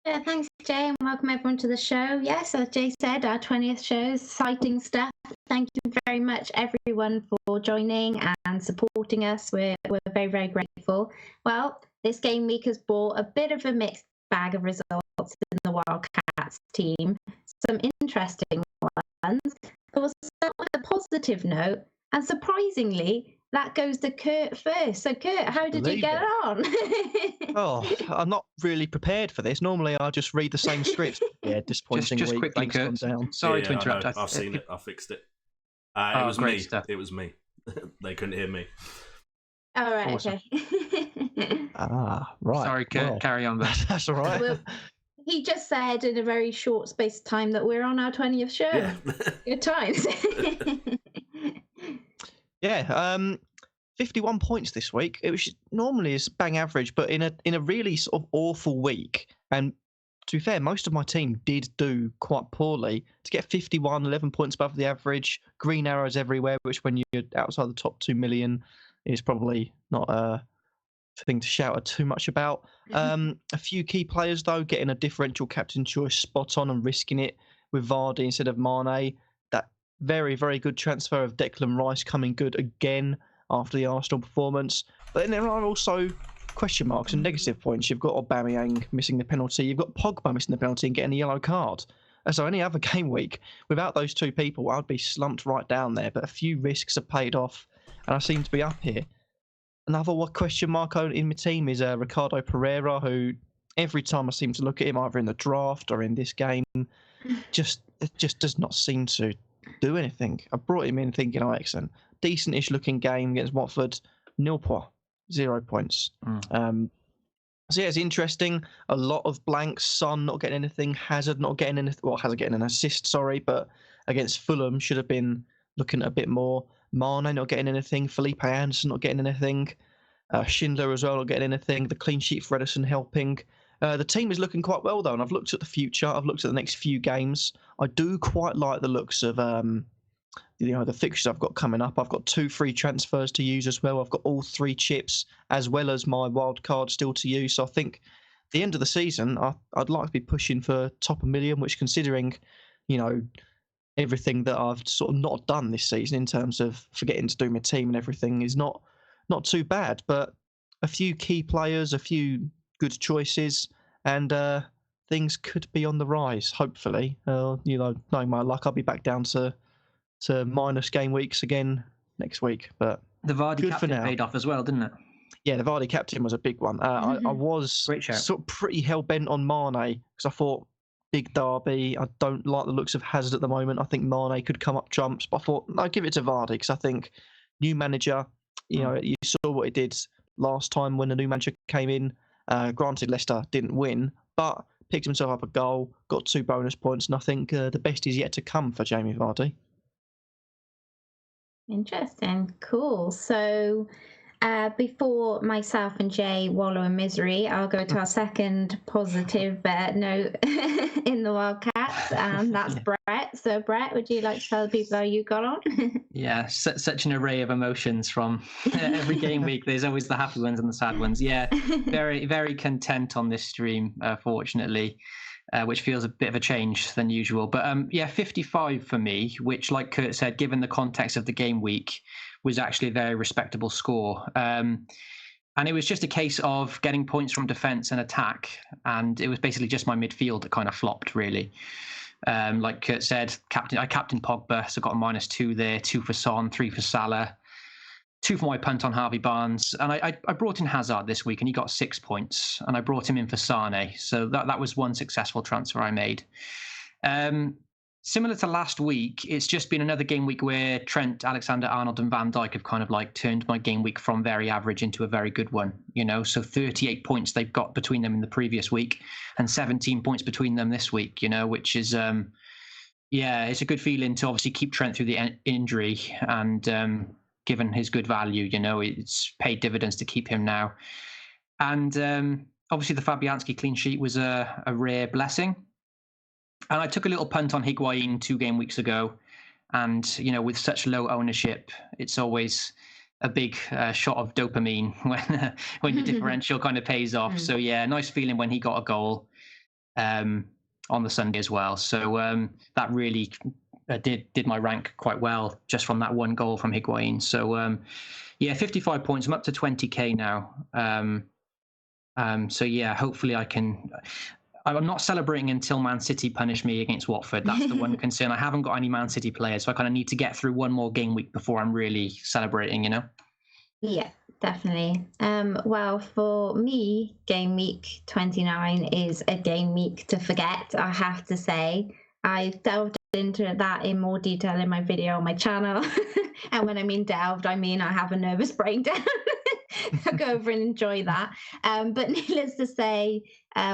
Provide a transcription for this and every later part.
Yeah, thanks, Jay, and welcome everyone to the show. Yes, as Jay said, our 20th show, exciting stuff. Thank you very much, everyone, for joining and supporting us. We're very, very grateful. Well, this game week has brought a bit of a mixed bag of results in the Wildcats team. Some interesting ones. But we'll start with a positive note, and surprisingly, that goes to Kurt first. So, Kurt, how did you get on? Oh, I'm not really prepared for this. Normally, I'll just read the same script. Yeah, disappointing just week. quickly, Thanks, Kurt. gone down. Sorry to interrupt. I've seen it. I fixed it. It was great me. stuff. It was me. They couldn't hear me. All right, Awesome. okay. Right. Sorry, Kurt. Well, Carry on, but that's all right. Well, he just said in a very short space of time that we're on our 20th show. Yeah. Good times. Yeah. 51 points this week. It was normally is bang average, but in a really sort of awful week. And to be fair, most of my team did do quite poorly. To get 51, 11 points above the average, green arrows everywhere, which when you're outside the top 2 million is probably not a thing to shout too much about. A few key players, though, getting a differential captain choice spot on and risking it with Vardy instead of Mane. That very, very good transfer of Declan Rice coming good again after the Arsenal performance. But then there are also question marks and negative points. You've got Aubameyang missing the penalty. You've got Pogba missing the penalty and getting a yellow card. So any other game week, without those two people, I'd be slumped right down there. But a few risks have paid off, and I seem to be up here. Another question mark in my team is Ricardo Pereira, who every time I seem to look at him, either in the draft or in this game, it just does not seem to do anything. I brought him in thinking, oh, excellent. Decent-ish looking game against Watford. Nil points. 0 points. So yeah, it's interesting. A lot of blanks. Son not getting anything. Hazard not getting anything. Well, Hazard getting an assist, sorry, but against Fulham should have been looking at a bit more. Mane not getting anything. Felipe Anderson not getting anything. Schindler as well not getting anything. The clean sheet for Edison helping. The team is looking quite well, though, and I've looked at the future. I've looked at the next few games. I do quite like the looks of the fixtures I've got coming up. I've got 2 free transfers to use as well. I've got all 3 chips as well as my wild card still to use. So I think at the end of the season, I'd like to be pushing for top 1 million, which considering, everything that I've sort of not done this season in terms of forgetting to do my team and everything is not too bad. But a few key players, a few good choices, and things could be on the rise, hopefully. Knowing my luck, I'll be back down to minus game weeks again next week. But the Vardy captain paid off as well, didn't it? Yeah, the Vardy captain was a big one. I was sort of pretty hell-bent on Mane because I thought big derby. I don't like the looks of Hazard at the moment. I think Mane could come up trumps, but I thought I'd give it to Vardy because I think new manager, you saw what he did last time when the new manager came in. Granted, Leicester didn't win, but picked himself up a goal, got 2 bonus points, and I think the best is yet to come for Jamie Vardy. Interesting. Cool. So before myself and Jay wallow in misery, I'll go to our second positive note in the Wildcats, and that's Brett. So, Brett, would you like to tell the people how you got on? Yeah, such an array of emotions from every game week. There's always the happy ones and the sad ones. Yeah, very, very content on this stream, fortunately. Which feels a bit of a change than usual. But 55 for me, which, like Kurt said, given the context of the game week, was actually a very respectable score. And it was just a case of getting points from defence and attack. And it was basically just my midfield that kind of flopped, really. Like Kurt said, I captained Pogba, so got a -2 there, 2 for Son, 3 for Salah. 2 for my punt on Harvey Barnes. And I brought in Hazard this week and he got 6 points. And I brought him in for Sane. So that was one successful transfer I made. Similar to last week, it's just been another game week where Trent, Alexander-Arnold and Van Dijk have kind of like turned my game week from very average into a very good one. So 38 points they've got between them in the previous week and 17 points between them this week, which is, it's a good feeling to obviously keep Trent through the injury and, given his good value, it's paid dividends to keep him now. And obviously the Fabianski clean sheet was a rare blessing. And I took a little punt on Higuain 2 game weeks ago. And, with such low ownership, it's always a big shot of dopamine when your differential kind of pays off. So, yeah, nice feeling when he got a goal. on the Sunday as well. So that really did my rank quite well just from that one goal from Higuain. So 55 points. I'm up to 20k now. So yeah, hopefully I can. I'm not celebrating until Man City punish me against Watford. That's the one concern. I haven't got any Man City players, so I kind of need to get through one more game week before I'm really celebrating, you know? Yeah, definitely. Well, for me, game week 29 is a game week to forget, I have to say. I delved into that in more detail in my video on my channel. And when I mean delved, I mean I have a nervous breakdown. Go over and enjoy that. But needless to say,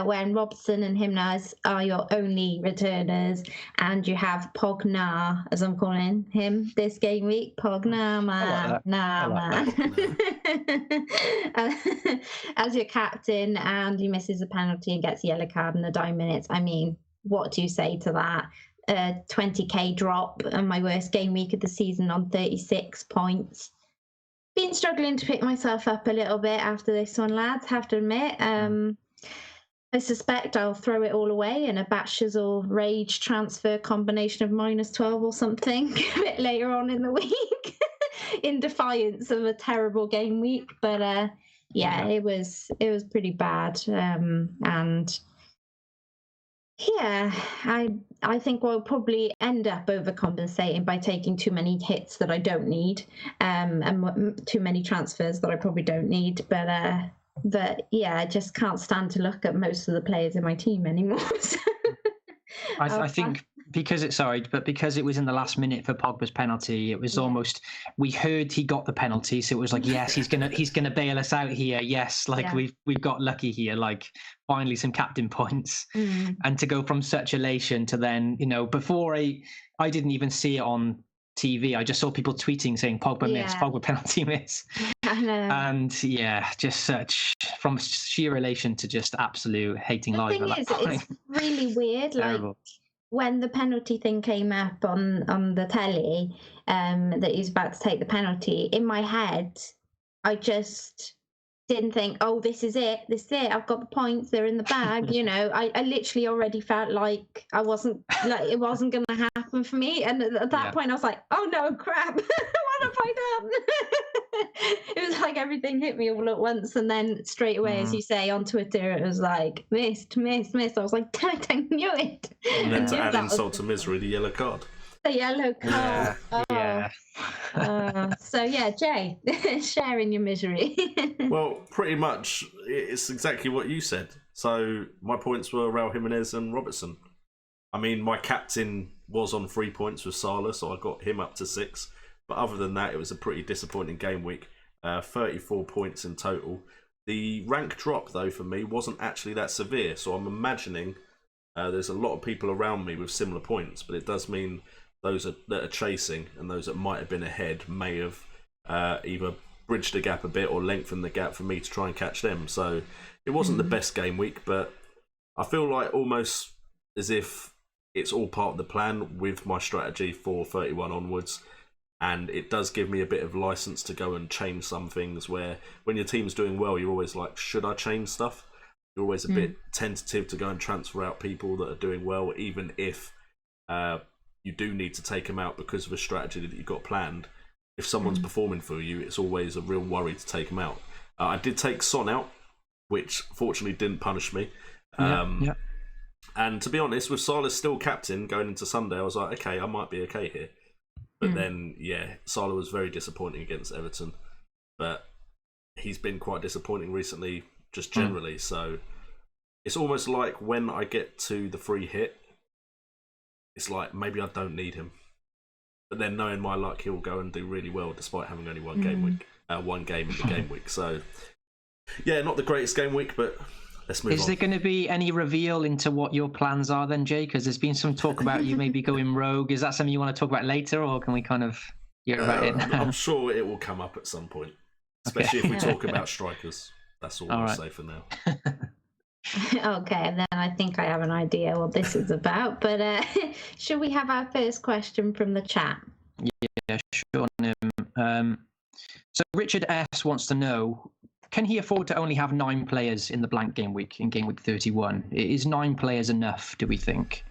when Robson and Himnas are your only returners, and you have Pogna, as I'm calling him this game week, Pogna, man, as your captain, and he misses a penalty and gets a yellow card in the dying minutes. I mean, what do you say to that? 20k drop and my worst game week of the season on 36 points. Been struggling to pick myself up a little bit after this one, lads, have to admit. I suspect I'll throw it all away in a Batshazor Rage transfer combination of -12 or something a bit later on in the week in defiance of a terrible game week. But it was pretty bad. And yeah, I think we'll probably end up overcompensating by taking too many hits that I don't need, and too many transfers that I probably don't need. But yeah, I just can't stand to look at most of the players in my team anymore. So. I think because it was in the last minute for Pogba's penalty, it was almost, we heard he got the penalty, so it was like, yes, he's gonna bail us out here. Yes, we've got lucky here, like finally some captain points. And to go from such elation to then, before I didn't even see it on TV, I just saw people tweeting saying Pogba miss, Pogba penalty miss. I know. And just such, from sheer elation to just absolute hating life. The thing is, it's really weird. Like when the penalty thing came up on the telly, that he's about to take the penalty, in my head, I just didn't think, oh, this is it, I've got the points, they're in the bag. I literally already felt like it wasn't going to happen for me. And at that point I was like, oh no, crap. What have I done? It was like everything hit me all at once, and then straight away, as you say, on Twitter it was like missed. I was like, I knew it. And then to add insult to misery, the yellow card. The yellow card. So yeah, Jay, sharing your misery. Well, pretty much it's exactly what you said. So my points were Raul Jimenez and Robertson. I mean, my captain was on 3 points with Salah, so I got him up to 6. But other than that, it was a pretty disappointing game week. 34 points in total. The rank drop, though, for me wasn't actually that severe. So I'm imagining there's a lot of people around me with similar points, but it does mean those that are chasing and those that might have been ahead may have either bridged the gap a bit or lengthened the gap for me to try and catch them. So it wasn't the best game week, but I feel like almost as if it's all part of the plan with my strategy for 31 onwards. And it does give me a bit of license to go and change some things where when your team's doing well, you're always like, should I change stuff? You're always a bit tentative to go and transfer out people that are doing well, even if you do need to take them out because of a strategy that you've got planned. If someone's performing for you, it's always a real worry to take them out. I did take Son out, which fortunately didn't punish me. And to be honest, with Salah still captain going into Sunday, I was like, okay, I might be okay here. But then, Salah was very disappointing against Everton. But he's been quite disappointing recently, just generally. So it's almost like when I get to the free hit, it's like maybe I don't need him. But then knowing my luck, he'll go and do really well despite having only one game week, one game in the game week. So, yeah, not the greatest game week, but let's move on. Is there going to be any reveal into what your plans are then, Jay? Because there's been some talk about you maybe going rogue. Is that something you want to talk about later, or can we kind of hear about it now? I'm sure it will come up at some point, especially if we talk about strikers. That's all I'll say for now. Okay, then I think I have an idea what this is about. But should we have our first question from the chat? Yeah, sure. So Richard S wants to know, can he afford to only have 9 players in the blank game week in game week 31? Is 9 players enough? Do we think?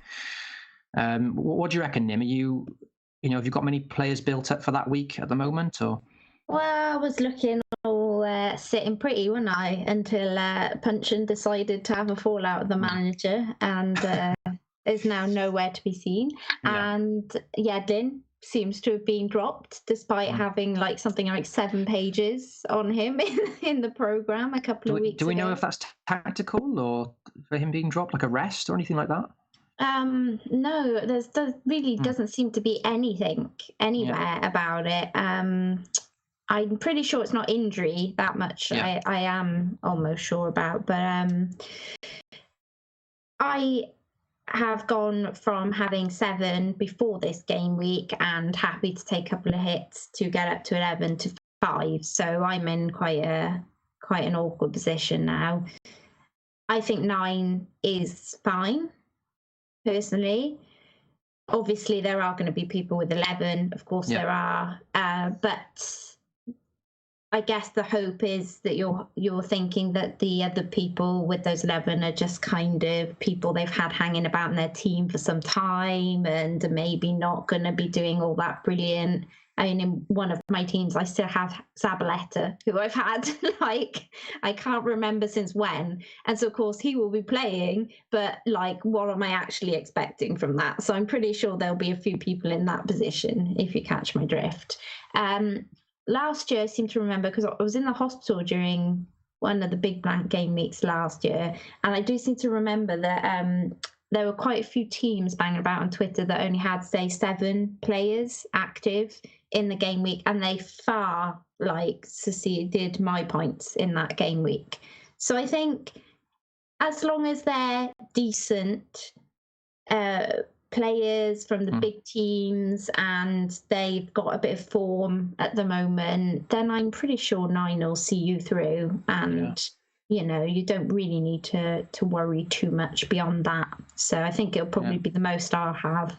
What do you reckon, Nim? Have you got many players built up for that week at the moment, or? Well, I was looking all sitting pretty, wasn't I, until Punchin decided to have a fallout with the manager and is now nowhere to be seen. Yeah. And Yedlin seems to have been dropped despite having something like 7 pages on him in the program a couple of weeks ago. Do we know if that's tactical or for him being dropped, like a rest or anything like that? No, there really doesn't seem to be anything anywhere about it. I'm pretty sure it's not injury that much. Yeah. I am almost sure about, but I have gone from having 7 before this game week and happy to take a couple of hits to get up to 11 to 5. So I'm in quite an awkward position now. I think 9 is fine, personally. Obviously, there are going to be people with 11. Of course, there are. But I guess the hope is that you're thinking that the other people with those 11 are just kind of people they've had hanging about in their team for some time and maybe not going to be doing all that brilliant. I mean, in one of my teams, I still have Zabaleta, who I've had, I can't remember since when. And so, of course, he will be playing, but, what am I actually expecting from that? So I'm pretty sure there'll be a few people in that position, if you catch my drift. Last year, I seem to remember, because I was in the hospital during one of the big blank game weeks last year, and I do seem to remember that there were quite a few teams banging about on Twitter that only had, say, 7 players active in the game week, and they far succeeded my points in that game week. So I think as long as they're decent players from the big teams and they've got a bit of form at the moment, then I'm pretty sure 9 will see you through. And you don't really need to worry too much beyond that. So I think it'll probably be the most I'll have.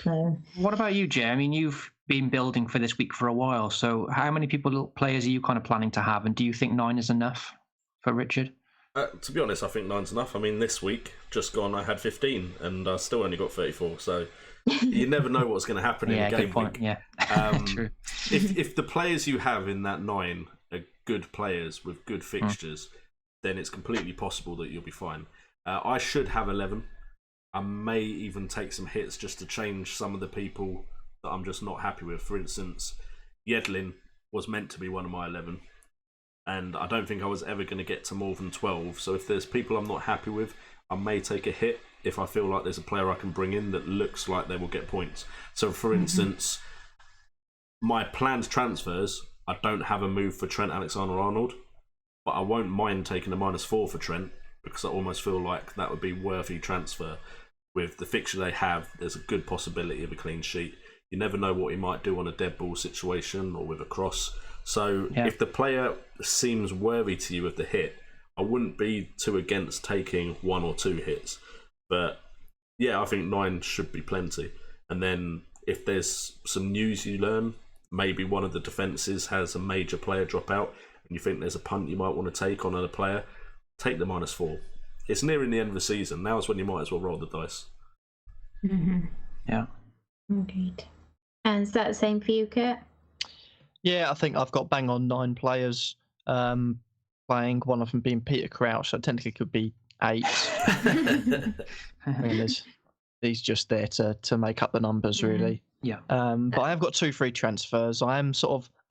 So. What about you, Jay? I mean, you've been building for this week for a while. So how many players are you kind of planning to have? And do you think 9 is enough for Richard? To be honest, I think 9's enough. I mean, this week, just gone, I had 15 and I still only got 34. So you never know what's going to happen in a game week. Yeah, true. If the players you have in that 9 are good players with good fixtures, then it's completely possible that you'll be fine. I should have 11. I may even take some hits just to change some of the people that I'm just not happy with. For instance, Yedlin was meant to be one of my 11. And I don't think I was ever going to get to more than 12. So if there's people I'm not happy with, I may take a hit if I feel like there's a player I can bring in that looks like they will get points. So for instance, my planned transfers, I don't have a move for Trent Alexander-Arnold, but I won't mind taking a -4 for Trent because I almost feel like that would be worthy transfer. With the fixture they have, there's a good possibility of a clean sheet. You never know what he might do on a dead ball situation or with a cross. So if the player seems worthy to you of the hit, I wouldn't be too against taking 1 or 2 hits. But I think 9 should be plenty. And then if there's some news you learn, maybe one of the defences has a major player drop out and you think there's a punt you might want to take on a player, take the -4. It's nearing the end of the season. Now is when you might as well roll the dice. Yeah. Indeed. And is that the same for you, Kurt? Yeah, I think I've got bang on 9 players playing, one of them being Peter Crouch, so technically it could be 8. I mean, he's just there to make up the numbers, really. Yeah. But I have got 2 free transfers. I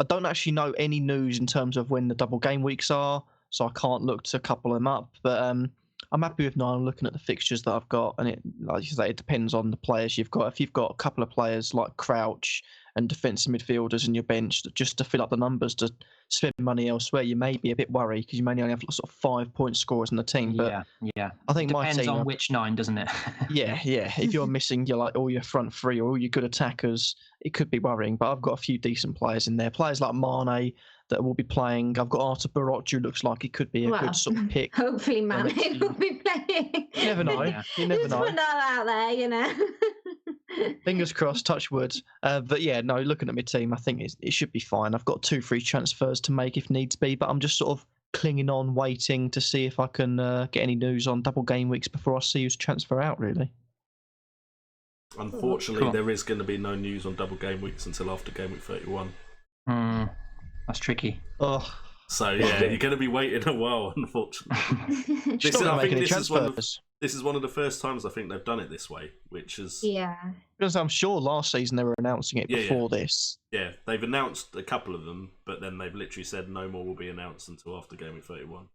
don't actually know any news in terms of when the double game weeks are, so I can't look to couple them up. But I'm happy with 9 looking at the fixtures that I've got, and like you say, it depends on the players you've got. If you've got a couple of players like Crouch and defensive midfielders in your bench just to fill up the numbers to spend money elsewhere, you may be a bit worried because you may only have sort of 5-point scorers in the team. But I think my team depends on which 9, doesn't it? yeah. If you're missing all your front 3 or all your good attackers, it could be worrying. But I've got a few decent players in there. Players like Mane that will be playing. I've got Artur Baroch, who looks like he could be a good sort of pick. Hopefully Mane will be playing. You never know. You never know. Put that out there, Fingers crossed, touch wood. But looking at my team, I think it should be fine. I've got 2 free transfers to make if needs be, but I'm just sort of clinging on, waiting to see if I can get any news on double game weeks before I see who's transfer out, really. Unfortunately, there is going to be no news on double game weeks until after game week 31. That's tricky. Oh. So, yeah, you're going to be waiting a while, unfortunately. This is one of the first times I think they've done it this way, which is... Yeah. Because I'm sure last season they were announcing it before this. Yeah, they've announced a couple of them, but then they've literally said no more will be announced until after Game Week 31,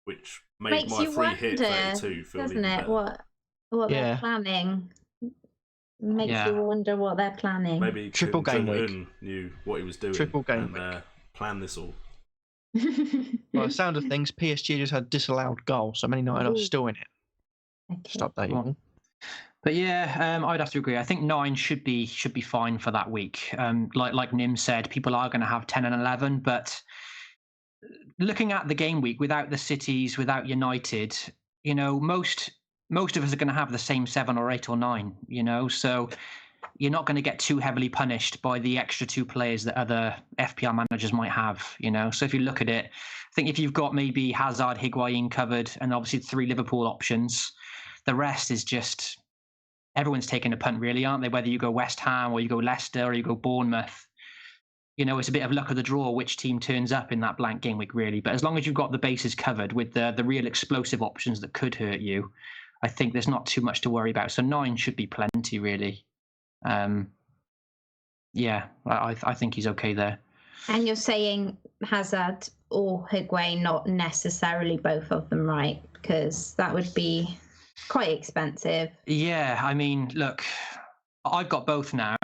which made Makes my you free wonder, hit 32 feel doesn't even it? better. What they're planning. Makes you wonder what they're planning. Maybe Triple Game Week knew what he was doing Triple Game and planned this all. By the sound of things, PSG just had disallowed goal, so Man United are still in it. Okay. Just updating. But yeah, I'd have to agree. I think 9 should be fine for that week. Like Nim said, people are going to have 10 and 11, but looking at the game week without the cities, without United, you know, most of us are going to have the same 7 or 8 or 9. You know, so you're not going to get too heavily punished by the extra 2 players that other FPL managers might have. You know, so if you look at it, I think if you've got maybe Hazard, Higuain covered, and obviously 3 Liverpool options. The rest is just everyone's taking a punt, really, aren't they? Whether you go West Ham or you go Leicester or you go Bournemouth, you know, it's a bit of luck of the draw which team turns up in that blank game week, really. But as long as you've got the bases covered with the real explosive options that could hurt you, I think there's not too much to worry about. So 9 should be plenty, really. Yeah, I think he's okay there. And you're saying Hazard or Higuain, not necessarily both of them, right? Because that would be quite expensive. Yeah, I mean, look, I've got both now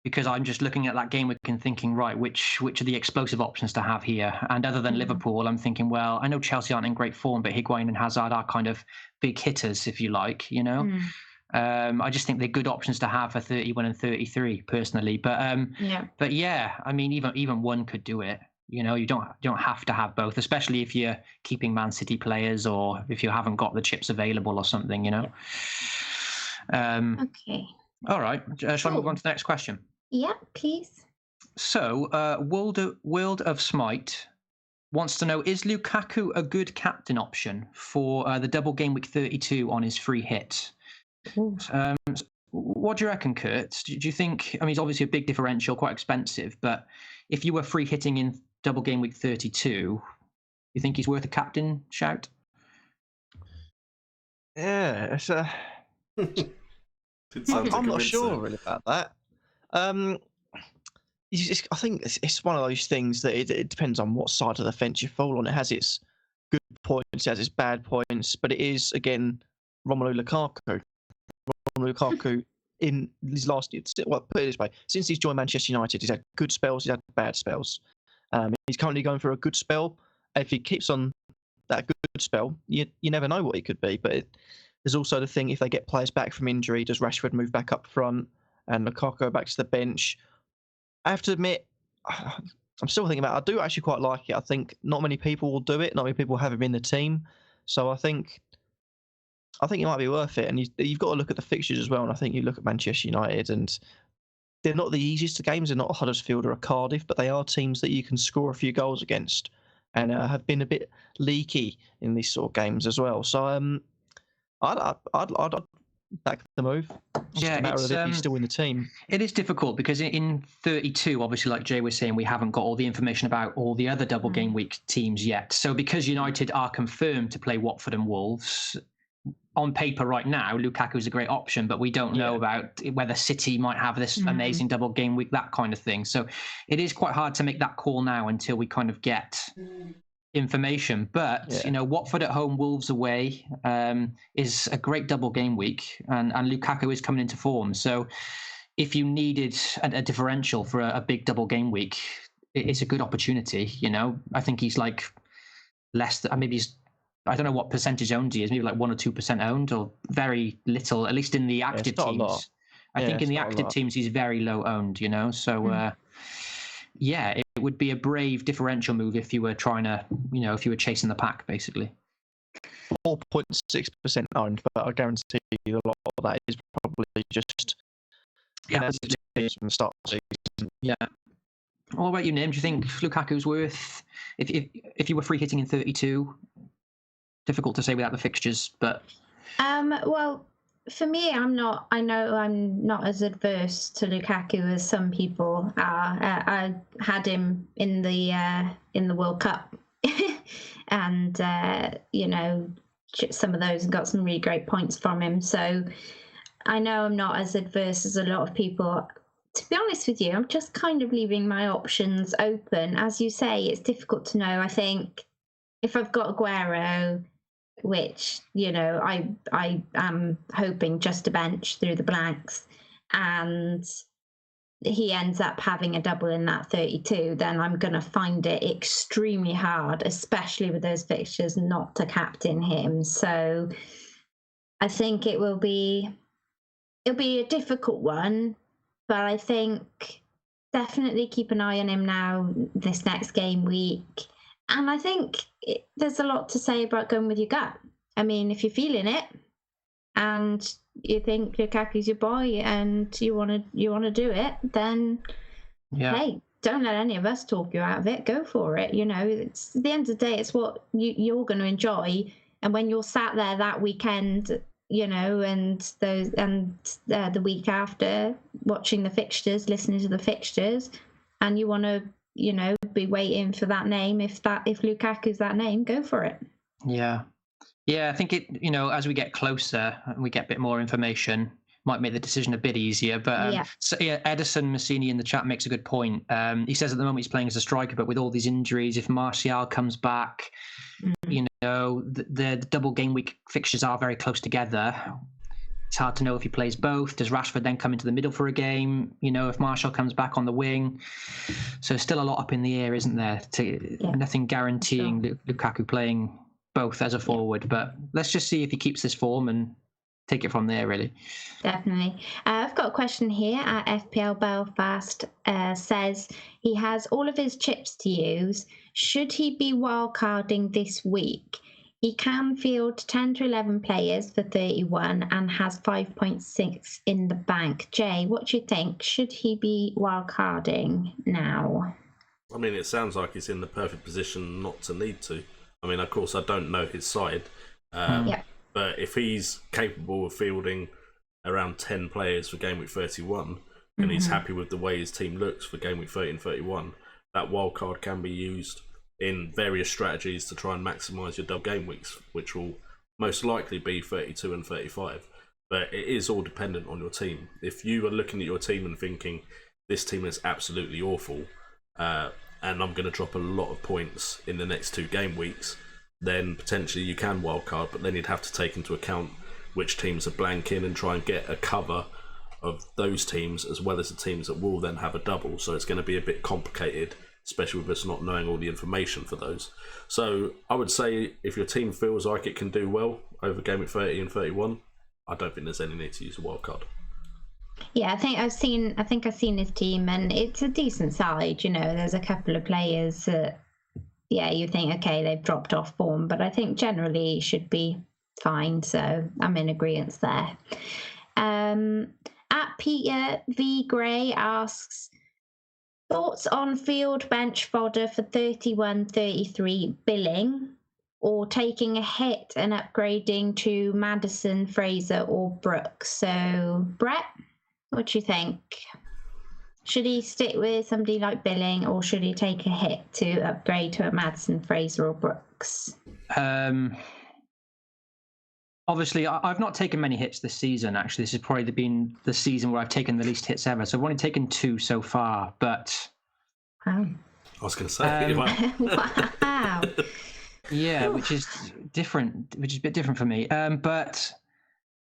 because I'm just looking at that game week and thinking, right, which are the explosive options to have here? And other than Liverpool, I'm thinking, well, I know Chelsea aren't in great form, but Higuain and Hazard are kind of big hitters, if you like, you know? I just think they're good options to have for 31 and 33, personally. But yeah, I mean, even one could do it. You know, you don't have to have both, especially if you're keeping Man City players or if you haven't got the chips available or something, you know. Okay. All right. Shall I move on to the next question? Yeah, please. So, World of Smite wants to know, is Lukaku a good captain option for the double game week 32 on his free hit? What do you reckon, Kurt? Do you think, I mean, he's obviously a big differential, quite expensive, but if you were free hitting in double game week 32, you think he's worth a captain shout? Yeah, it's I'm not sure really about that. I think it's one of those things that it depends on what side of the fence you fall on. It has its good points, it has its bad points, but it is, again, Romelu Lukaku. Romelu Lukaku in his last year, well, put it this way, since he's joined Manchester United, he's had good spells, he's had bad spells. He's currently going for a good spell. If he keeps on that good spell, you never know what he could be. But there's also the thing, if they get players back from injury, does Rashford move back up front and Lukaku go back to the bench? I have to admit, I'm still thinking about it. I do actually quite like it. I think not many people will do it. Not many people have him in the team. So I think it might be worth it. And you've got to look at the fixtures as well. And I think you look at Manchester United, and they're not the easiest of games. They're not a Huddersfield or a Cardiff, but they are teams that you can score a few goals against, and have been a bit leaky in these sort of games as well. So I'd back the move. It's just a matter of if he's still in the team. It is difficult because in 32, obviously, like Jay was saying, we haven't got all the information about all the other double game week teams yet. So because United are confirmed to play Watford and Wolves, on paper right now, Lukaku is a great option, but we don't know about whether City might have this amazing double game week, that kind of thing. So it is quite hard to make that call now until we kind of get information. But, you know, Watford at home, Wolves away is a great double game week, and Lukaku is coming into form. So if you needed a differential for a big double game week, it's a good opportunity. You know, I think he's like less than, maybe he's, I don't know what percentage owned he is, maybe like 1 or 2% owned, or very little, at least in the active teams. I think in the active teams, he's very low owned, you know? So, it would be a brave differential move if you were trying to, you know, if you were chasing the pack, basically. 4.6% owned, but I guarantee you a lot of that is probably just from the start of the season. Yeah. what about you, Nim? Do you think Lukaku's worth, if you were free hitting in 32? Difficult to say without the fixtures, but well, for me, I know I'm not as adverse to Lukaku as some people are. I had him in the World Cup, and some of those and got some really great points from him. So I know I'm not as adverse as a lot of people. To be honest with you, I'm just kind of leaving my options open. As you say, it's difficult to know. I think if I've got Aguero, which, I am hoping just to bench through the blanks, and he ends up having a double in that 32, then I'm going to find it extremely hard, especially with those fixtures, not to captain him. So I think it'll be a difficult one, but I think definitely keep an eye on him now this next game week. And I think there's a lot to say about going with your gut. I mean, if you're feeling it and you think Lukaku's your boy and you want to do it, then hey, don't let any of us talk you out of it. Go for it. It's at the end of the day, it's what you're going to enjoy. And when you're sat there that weekend, and the week after, watching the fixtures, listening to the fixtures, and you want to be waiting for that name. If Lukaku's that name, go for it. Yeah, I think it. As we get closer and we get a bit more information, might make the decision a bit easier. But Edison Massini in the chat makes a good point. He says at the moment he's playing as a striker, but with all these injuries, if Martial comes back, the double game week fixtures are very close together. It's hard to know if he plays both. Does Rashford then come into the middle for a game? If Martial comes back on the wing. So still a lot up in the air, isn't there? Nothing guaranteeing Lukaku playing both as a forward. But let's just see if he keeps this form and take it from there, really. Definitely. I've got a question here at FPL Belfast. Says he has all of his chips to use. Should he be wildcarding this week? He can field 10 to 11 players for 31 and has 5.6 in the bank. Jay, what do you think? Should he be wildcarding now? I mean, it sounds like he's in the perfect position not to need to. I mean, of course, I don't know his side. But if he's capable of fielding around 10 players for Game Week 31, and he's happy with the way his team looks for Game Week 30 and 31, that wildcard can be used in various strategies to try and maximise your double game weeks, which will most likely be 32 and 35. But it is all dependent on your team. If you are looking at your team and thinking, this team is absolutely awful, and I'm going to drop a lot of points in the next 2 game weeks, then potentially you can wildcard, but then you'd have to take into account which teams are blanking and try and get a cover of those teams as well as the teams that will then have a double. So it's going to be a bit complicated, especially with us not knowing all the information for those. So I would say if your team feels like it can do well over Game Week 30 and 31, I don't think there's any need to use a wild card. Yeah, I think I've seen his team, and it's a decent side. There's a couple of players that, you think, okay, they've dropped off form, but I think generally should be fine. So I'm in agreement there. At Peter V Gray asks, thoughts on field bench fodder for 31-33 billing, or taking a hit and upgrading to Maddison, Fraser or Brooks? So, Brett, what do you think? Should he stick with somebody like Billing, or should he take a hit to upgrade to a Maddison, Fraser or Brooks? Obviously, I've not taken many hits this season, actually. This has probably been the season where I've taken the least hits ever. So I've only taken 2 so far, but... Wow. I was going to say, wow. Yeah, which is different, which is a bit different for me. But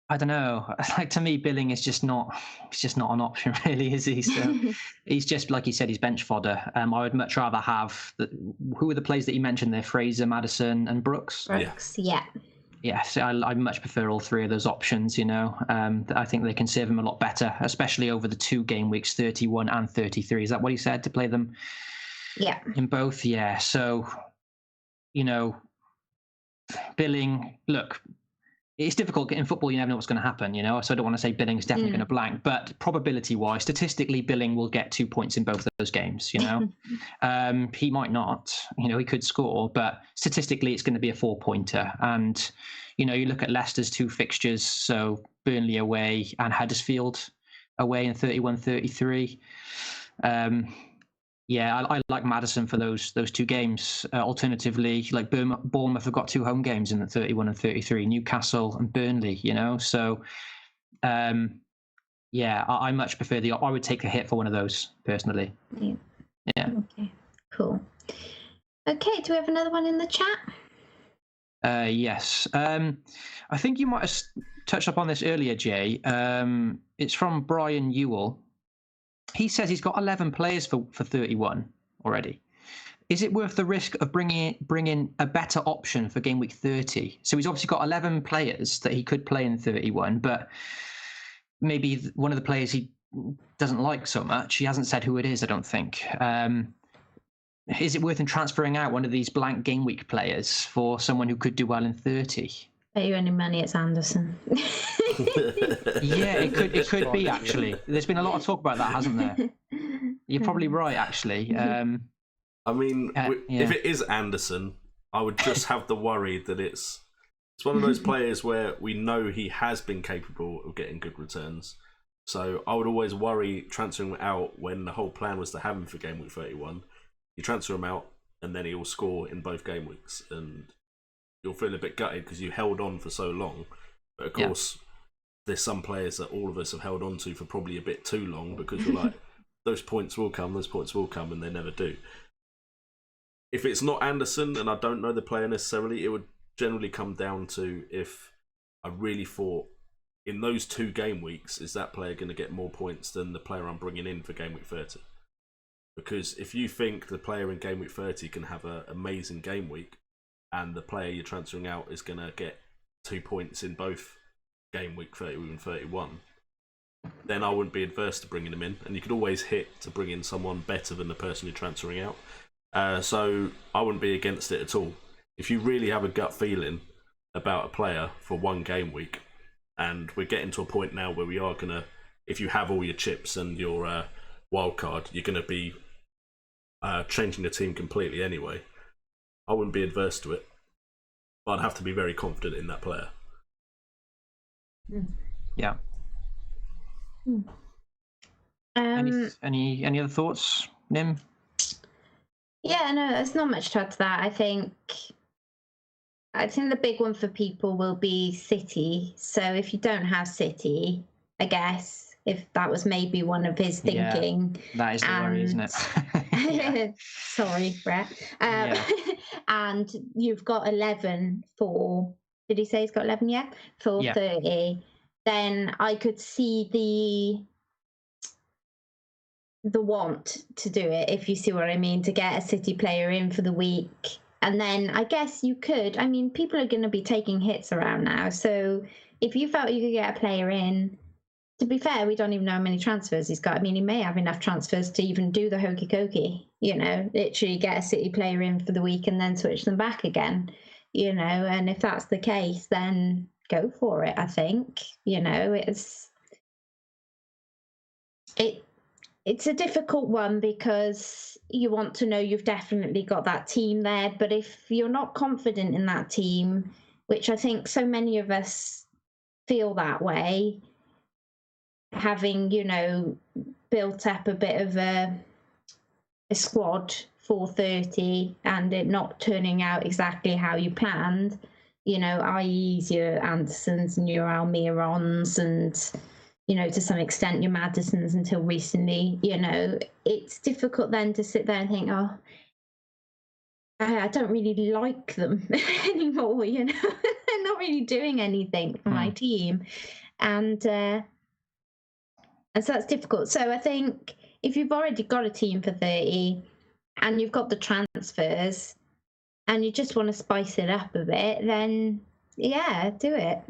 I don't know. Like, to me, Billing is just not an option, really, is he? So he's just, like you said, he's bench fodder. I would much rather have... who are the players that you mentioned there? Fraser, Maddison and Brooks? Brooks, yeah. Yeah, so I much prefer all 3 of those options, I think they can serve him a lot better, especially over the 2 game weeks, 31 and 33. Is that what he said, to play them in both? Yeah, so, Billing, look, it's difficult in football. You never know what's going to happen, So I don't want to say Billing's definitely going to blank, but probability-wise, statistically, Billing will get 2 points in both of those games. He might not. He could score, but statistically, it's going to be a 4-pointer. And you look at Leicester's 2 fixtures, so Burnley away and Huddersfield away in 31-33. I like Maddison for those 2 games. Alternatively, like Bournemouth have got 2 home games in the 31 and 33, Newcastle and Burnley, So, I much prefer I would take the hit for one of those personally. Yeah. Okay, cool. Okay, do we have another one in the chat? Yes. I think you might have touched upon this earlier, Jay. It's from Brian Ewell. He says he's got 11 players for 31 already. Is it worth the risk of bringing a better option for game week 30? So he's obviously got 11 players that he could play in 31, but maybe one of the players he doesn't like so much. He hasn't said who it is, I don't think. Is it worth him transferring out one of these blank game week players for someone who could do well in 30? Bet you any money it's Anderson. Yeah, it could be, actually. There's been a lot of talk about that, hasn't there? You're probably right, actually. If it is Anderson, I would just have the worry that it's one of those players where we know he has been capable of getting good returns. So I would always worry transferring him out when the whole plan was to have him for game week 31. You transfer him out, and then he will score in both game weeks, and you'll feel a bit gutted because you held on for so long. But of course, there's some players that all of us have held on to for probably a bit too long because we're like, those points will come, and they never do. If it's not Anderson, and I don't know the player necessarily, it would generally come down to if I really thought in those 2 game weeks, is that player going to get more points than the player I'm bringing in for game week 30? Because if you think the player in game week 30 can have an amazing game week, and the player you're transferring out is going to get 2 points in both game week 30 and 31, then I wouldn't be adverse to bringing them in. And you could always hit to bring in someone better than the person you're transferring out. So I wouldn't be against it at all. If you really have a gut feeling about a player for 1 game week, and we're getting to a point now where we are going to, if you have all your chips and your wild card, you're going to be changing the team completely anyway, I wouldn't be adverse to it. But I'd have to be very confident in that player. Yeah. Any other thoughts, Nim? Yeah, no, there's not much to add to that. I think the big one for people will be City. So if you don't have City, I guess if that was maybe one of his thinking. Yeah, that is the worry, isn't it? Sorry, Brett. And you've got 11 for. Did he say he's got 11 yet? For 30. Then I could see the want to do it, if you see what I mean, to get a City player in for the week. And then I guess you could, people are going to be taking hits around now. So if you felt you could get a player in, to be fair, we don't even know how many transfers he's got. He may have enough transfers to even do the hokey cokey, literally get a City player in for the week and then switch them back again, and if that's the case, then go for it, I think. It's a difficult one because you want to know you've definitely got that team there. But if you're not confident in that team, which I think so many of us feel that way, having, built up a bit of a squad for 30 and it not turning out exactly how you planned, i.e. your Andersons and your Almirons and, to some extent your Maddisons until recently, it's difficult then to sit there and think, oh, I don't really like them anymore, they're not really doing anything for my team. And so that's difficult. So I think if you've already got a team for 30 and you've got the transfers and you just want to spice it up a bit, then yeah, do it.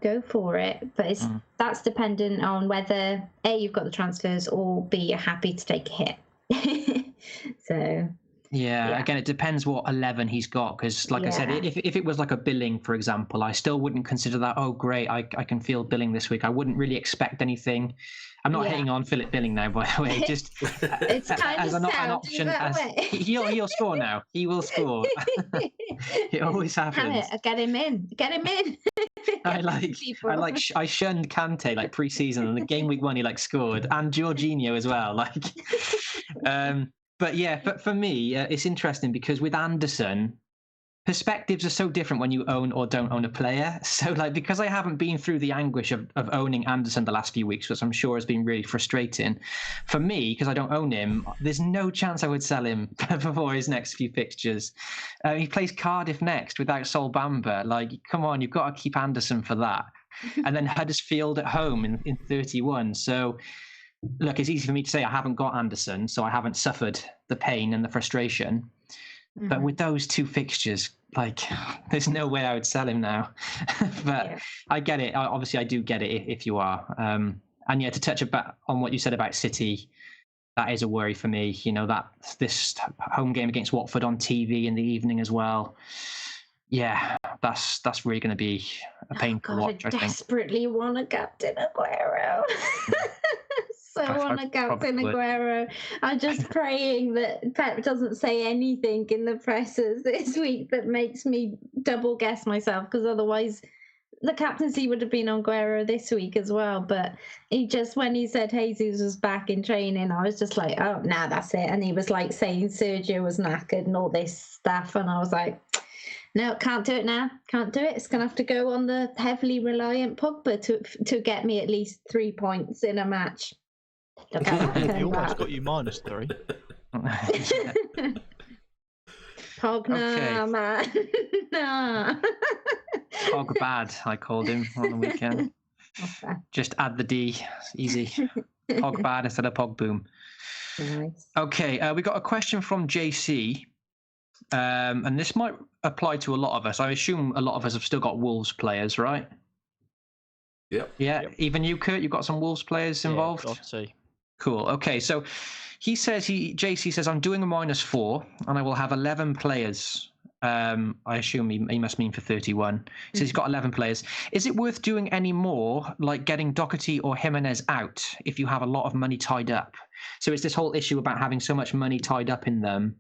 Go for it. But that's dependent on whether A, you've got the transfers, or B, you're happy to take a hit. So Yeah, again, it depends what 11 he's got. Because, like I said, if it was like a Billing, for example, I still wouldn't consider that, oh, great, I can field Billing this week. I wouldn't really expect anything. I'm not hating on Philip Billing now, by the way. Just it's kind as of an option. He'll score now. He will score. It always happens. Get him in. Get him in. I shunned Kante like pre-season, and the game week 1 he scored, and Jorginho as well. But yeah, for me, it's interesting because with Anderson, perspectives are so different when you own or don't own a player. So because I haven't been through the anguish of owning Anderson the last few weeks, which I'm sure has been really frustrating for me because I don't own him, there's no chance I would sell him before his next few fixtures. He plays Cardiff next without Sol Bamba. Come on, you've got to keep Anderson for that. And then Huddersfield at home in 31. So look, it's easy for me to say I haven't got Anderson, so I haven't suffered the pain and the frustration. Mm-hmm. But with those 2 fixtures, there's no way I would sell him now. But I get it. Obviously, I do get it if you are. And yeah, to touch on what you said about City, that is a worry for me. That this home game against Watford on TV in the evening as well. Yeah, that's really going to be a painful watch, I think. I desperately want a Captain Aguero. I want a Captain Aguero. I'm just praying that Pep doesn't say anything in the pressers this week that makes me double guess myself, because otherwise the captaincy would have been on Aguero this week as well. But when he said Jesus was back in training, I was just like, oh, nah, that's it. And he was saying Sergio was knackered and all this stuff. And I was like, no, can't do it now. Can't do it. It's going to have to go on the heavily reliant Pogba to get me at least 3 points in a match. Look at that. He almost got you -3. Pogna, man. Nah. Pog bad, I called him on the weekend. Okay. Just add the D. Easy. Pog bad instead of Pog boom. Nice. Okay, we got a question from JC. And this might apply to a lot of us. I assume a lot of us have still got Wolves players, right? Yep. Yeah. Even you, Kurt, you've got some Wolves players involved? Yeah, cool. Okay, so JC says, I'm doing a -4 and I will have 11 players. I assume he must mean for 31. He says he's got 11 players. Is it worth doing any more, like getting Doherty or Jimenez out if you have a lot of money tied up? So it's this whole issue about having so much money tied up in them,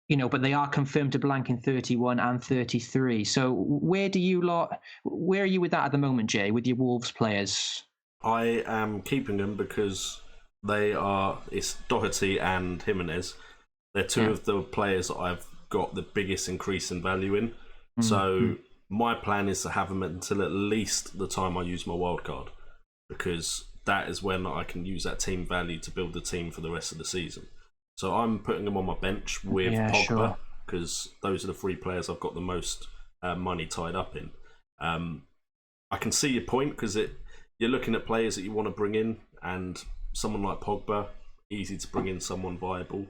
but they are confirmed to blank in 31 and 33. So where are you with that at the moment, Jay, with your Wolves players? I am keeping them because it's Doherty and Jimenez. They're two of the players that I've got the biggest increase in value in. Mm-hmm. So my plan is to have them until at least the time I use my wild card, because that is when I can use that team value to build the team for the rest of the season. So I'm putting them on my bench with Pogba, because those are the 3 players I've got the most money tied up in. I can see your point, because you're looking at players that you want to bring in, and someone like Pogba, easy to bring in someone viable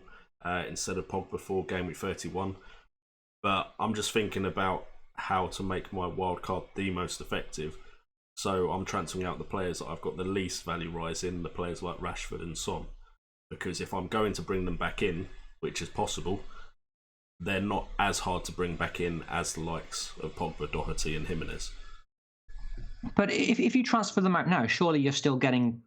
instead of Pogba for game week 31. But I'm just thinking about how to make my wildcard the most effective. So I'm transferring out the players that I've got the least value rise in, the players like Rashford and Son. Because if I'm going to bring them back in, which is possible, they're not as hard to bring back in as the likes of Pogba, Doherty and Jimenez. But if you transfer them out now, surely you're still getting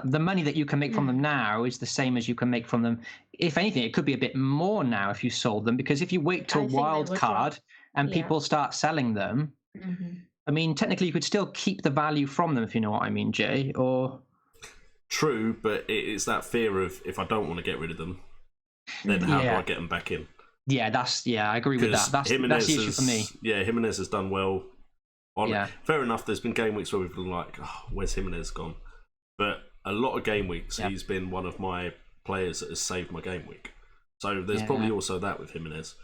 the money that you can make from them now is the same as you can make from them. If anything, it could be a bit more now if you sold them, because if you wait till wild card and people start selling them, I mean, technically you could still keep the value from them, if you know what I mean, Jay. Or true, but it's that fear of, if I don't want to get rid of them, then how do I get them back in? Yeah, I agree with that. That's the issue for me. Yeah, Jimenez has done well. Fair enough, there's been game weeks where we've been like, where's Jimenez gone? But a lot of game weeks, he's been one of my players that has saved my game week. So there's probably also that with Jimenez.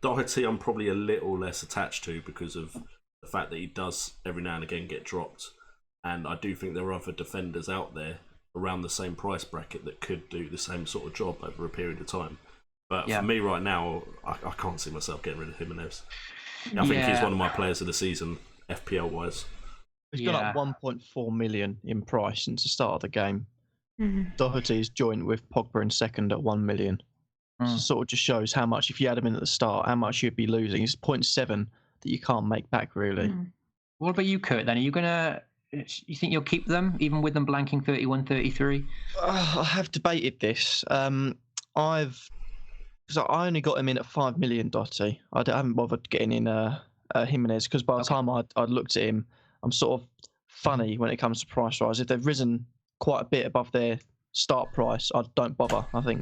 Doherty, I'm probably a little less attached to because of the fact that he does every now and again get dropped. And I do think there are other defenders out there around the same price bracket that could do the same sort of job over a period of time. But for me right now, I can't see myself getting rid of Jimenez. I think he's one of my players of the season, FPL wise. He's gone up 1.4 million in price since the start of the game. Doherty's joined with Pogba in second at 1 million. So sort of just shows how much, if you had him in at the start, how much you'd be losing. It's 0.7 that you can't make back, really. What about you, Kurt, then? Are you going to... You think you'll keep them, even with them blanking 31-33? I have debated this. I only got him in at 5 million, Dotty. I haven't bothered getting in Jimenez, because by the time I'd looked at him, I'm sort of funny when it comes to price rise. If they've risen quite a bit above their start price, I don't bother. I think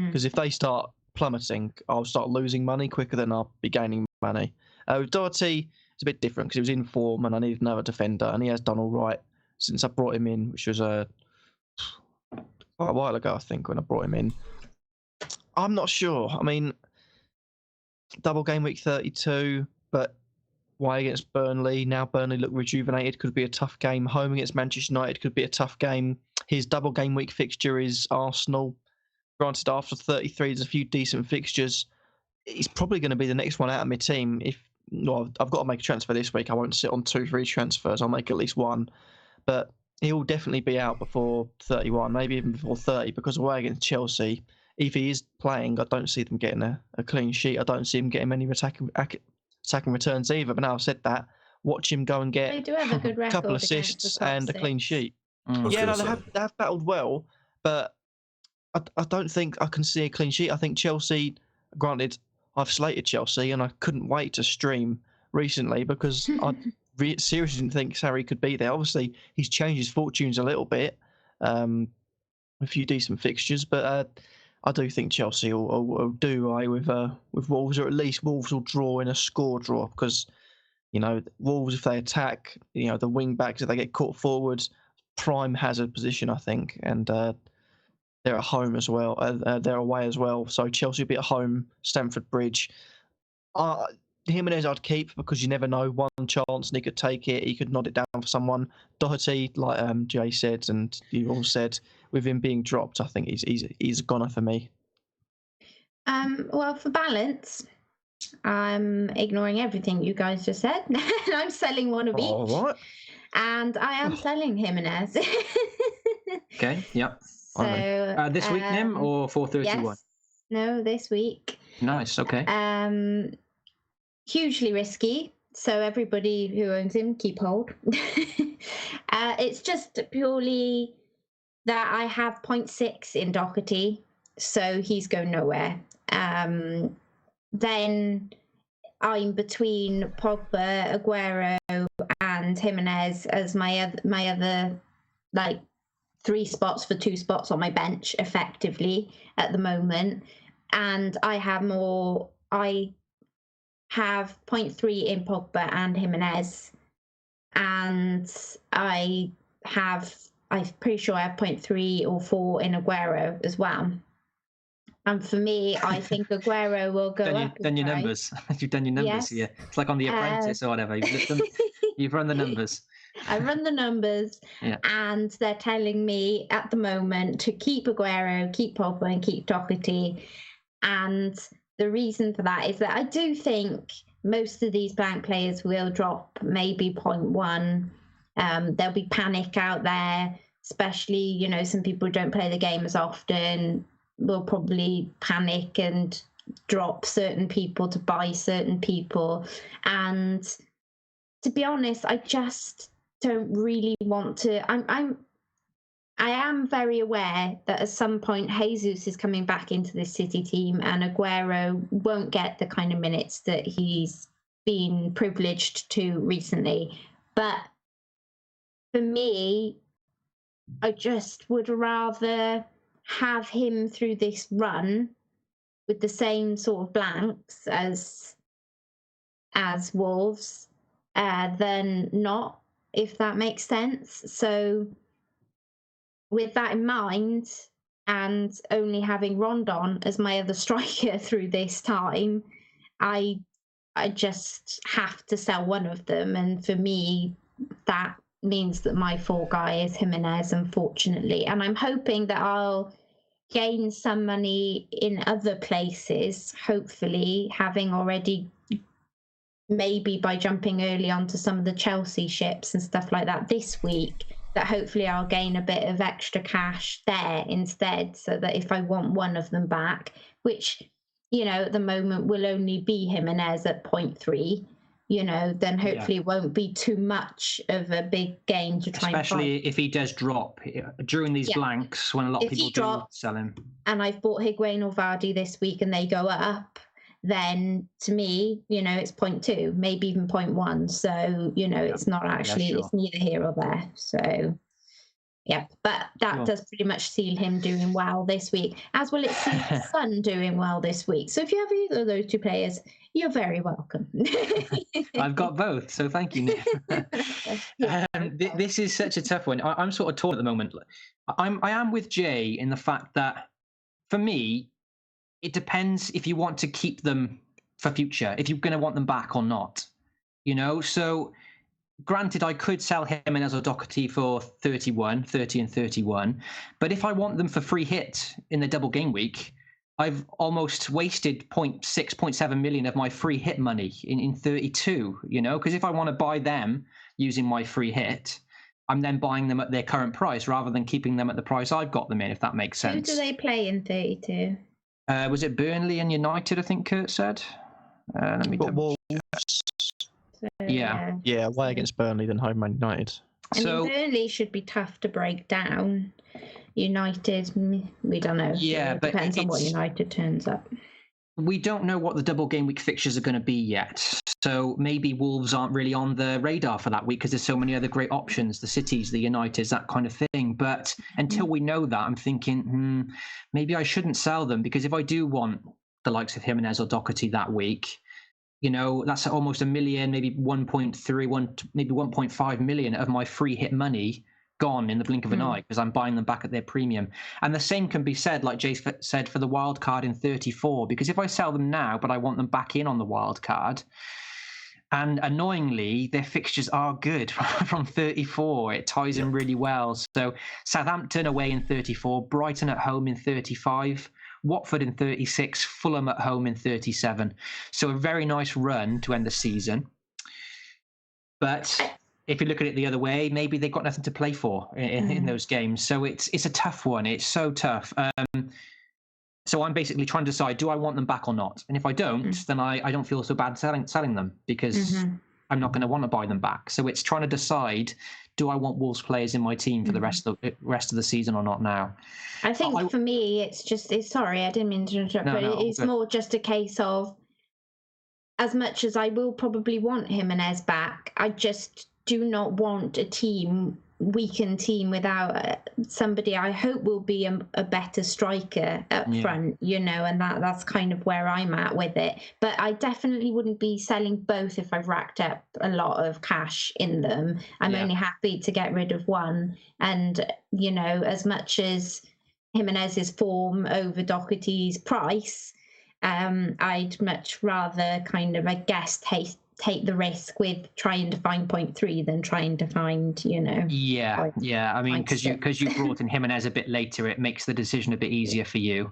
because if they start plummeting, I'll start losing money quicker than I'll be gaining money. With Doherty, it's a bit different because he was in form and I needed another defender, and he has done all right since I brought him in, which was quite a while ago, I think, when I brought him in. I'm not sure. I mean, double game week 32, but away against Burnley. Now Burnley look rejuvenated. Could be a tough game. Home against Manchester United could be a tough game. His double game week fixture is Arsenal. Granted, after 33, there's a few decent fixtures. He's probably going to be the next one out of my team. I've got to make a transfer this week. I won't sit on 2-3 transfers. I'll make at least one. But he'll definitely be out before 31, maybe even before 30, because away against Chelsea, if he is playing, I don't see them getting a clean sheet. I don't see him getting many attacking returns either. But now I've said that, watch him go and get They do have a good a record couple against assists the top and a clean six. sheet. was Yeah, no, gonna they have battled well, but I don't think I can see a clean sheet. I think Chelsea, granted, I've slated Chelsea and I couldn't wait to stream recently because I seriously didn't think Sarri could be there. Obviously, he's changed his fortunes a little bit, a few decent fixtures, but I do think Chelsea will do away with Wolves, or at least Wolves will draw in a score draw, because Wolves, if they attack, the wing backs, if they get caught forwards, prime hazard position, I think, and they're at home as well. They're away as well, so Chelsea will be at home, Stamford Bridge. Jimenez I'd keep, because you never know. One chance and he could take it. He could nod it down for someone. Doherty, like Jay said, and you all said, with him being dropped, I think he's a goner for me. Well, for balance, I'm ignoring everything you guys just said. I'm selling one of each. All right. And I am selling Jimenez. Okay, yep. So This week, Nim, or 431? Yes. No, this week. Nice, okay. Hugely risky. So everybody who owns him, keep hold. It's just purely that I have 0.6 in Doherty, so he's going nowhere. Then I'm between Pogba, Aguero, and Jimenez as my other like 3 spots for 2 spots on my bench, effectively at the moment. And I have 0.3 in Pogba and Jimenez, and I'm pretty sure I have 0.3 or 4 in Aguero as well. And for me, I think Aguero will go up. Done your numbers. You've done your numbers here. It's like on The Apprentice or whatever. You've run the numbers. I run the numbers, and they're telling me at the moment to keep Aguero, keep Pogba, and keep Doherty. And the reason for that is that I do think most of these blank players will drop maybe 0.1. There'll be panic out there, especially, some people who don't play the game as often will probably panic and drop certain people to buy certain people. And to be honest, I just don't really want to. I am very aware that at some point Jesus is coming back into this City team, and Aguero won't get the kind of minutes that he's been privileged to recently. But for me, I just would rather have him through this run with the same sort of blanks as Wolves than not, if that makes sense. So with that in mind, and only having Rondon as my other striker through this time, I just have to sell one of them. And for me, that means that my 4 guy is Jimenez, unfortunately. And I'm hoping that I'll gain some money in other places, hopefully, having already, maybe by jumping early onto some of the Chelsea ships and stuff like that this week, that hopefully I'll gain a bit of extra cash there instead, so that if I want one of them back, which, at the moment will only be Jimenez at 0.3, then hopefully it won't be too much of a big gain to try especially and if he does drop during these blanks when a lot of people do sell him. And I've bought Higuain or Vardy this week and they go up, then to me, it's 0.2, maybe even 0.1. So, it's not actually, it's neither here or there. So, yeah, but that does pretty much seal him doing well this week, as will it seal his son doing well this week. So if you have either of those two players, you're very welcome. I've got both, so thank you, Nick. This is such a tough one. I'm sort of torn at the moment. I am with Jay in the fact that, for me, it depends if you want to keep them for future, if you're going to want them back or not. So granted, I could sell Jimenez or Doherty for 30 and 31, but if I want them for free hit in the double game week, I've almost wasted 0.7 million of my free hit money in 32, because if I want to buy them using my free hit, I'm then buying them at their current price rather than keeping them at the price I've got them in, if that makes sense. Who do they play in 32? Was it Burnley and United, I think Kurt said? Let me Wolves. So, yeah, away against Burnley than home Man United. I mean, Burnley should be tough to break down. United, we don't know. Yeah, it but depends on what United turns up. We don't know what the double game week fixtures are going to be yet. So maybe Wolves aren't really on the radar for that week because there's so many other great options, the Cities, the Uniteds, that kind of thing. But until we know that, I'm thinking, maybe I shouldn't sell them, because if I do want the likes of Jimenez or Doherty that week, that's almost 1 million, maybe 1.3, maybe 1.5 million of my free hit money gone in the blink of an eye, because I'm buying them back at their premium. And the same can be said, like Jay said, for the wild card in 34, because if I sell them now but I want them back in on the wild card, and annoyingly their fixtures are good from 34, it ties in really well. So Southampton away in 34, Brighton at home in 35, Watford in 36, Fulham at home in 37. So a very nice run to end the season. But if you look at it the other way, maybe they've got nothing to play for in those games. So it's a tough one. It's so tough. So I'm basically trying to decide, do I want them back or not? And if I don't, then I don't feel so bad selling them, because I'm not going to want to buy them back. So it's trying to decide, do I want Wolves players in my team for the rest of the season or not now? I think for me, it's sorry, I didn't mean to interrupt, but it's more just a case of, as much as I will probably want Jimenez back, I just do not want a weakened team without somebody I hope will be a better striker up front, and that's kind of where I'm at with it. But I definitely wouldn't be selling both if I've racked up a lot of cash in them. I'm only happy to get rid of one. And, as much as Jimenez's form over Doherty's price, I'd much rather kind of, I guess, take the risk with trying to find 0.3 than trying to find, I mean, because you brought in Jimenez a bit later, it makes the decision a bit easier for you.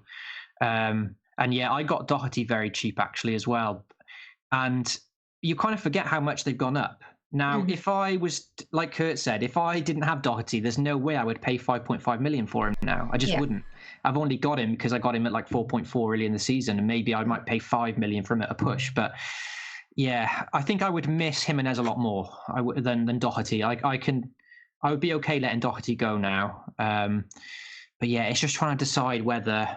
And I got Doherty very cheap actually as well. And you kind of forget how much they've gone up. Now, if I was, like Kurt said, if I didn't have Doherty, there's no way I would pay 5.5 million for him now. I just wouldn't. I've only got him because I got him at like 4.4 early in the season, and maybe I might pay 5 million for him at a push. But yeah, I think I would miss Jimenez a lot more than Doherty. I would be okay letting Doherty go now. But yeah, it's just trying to decide whether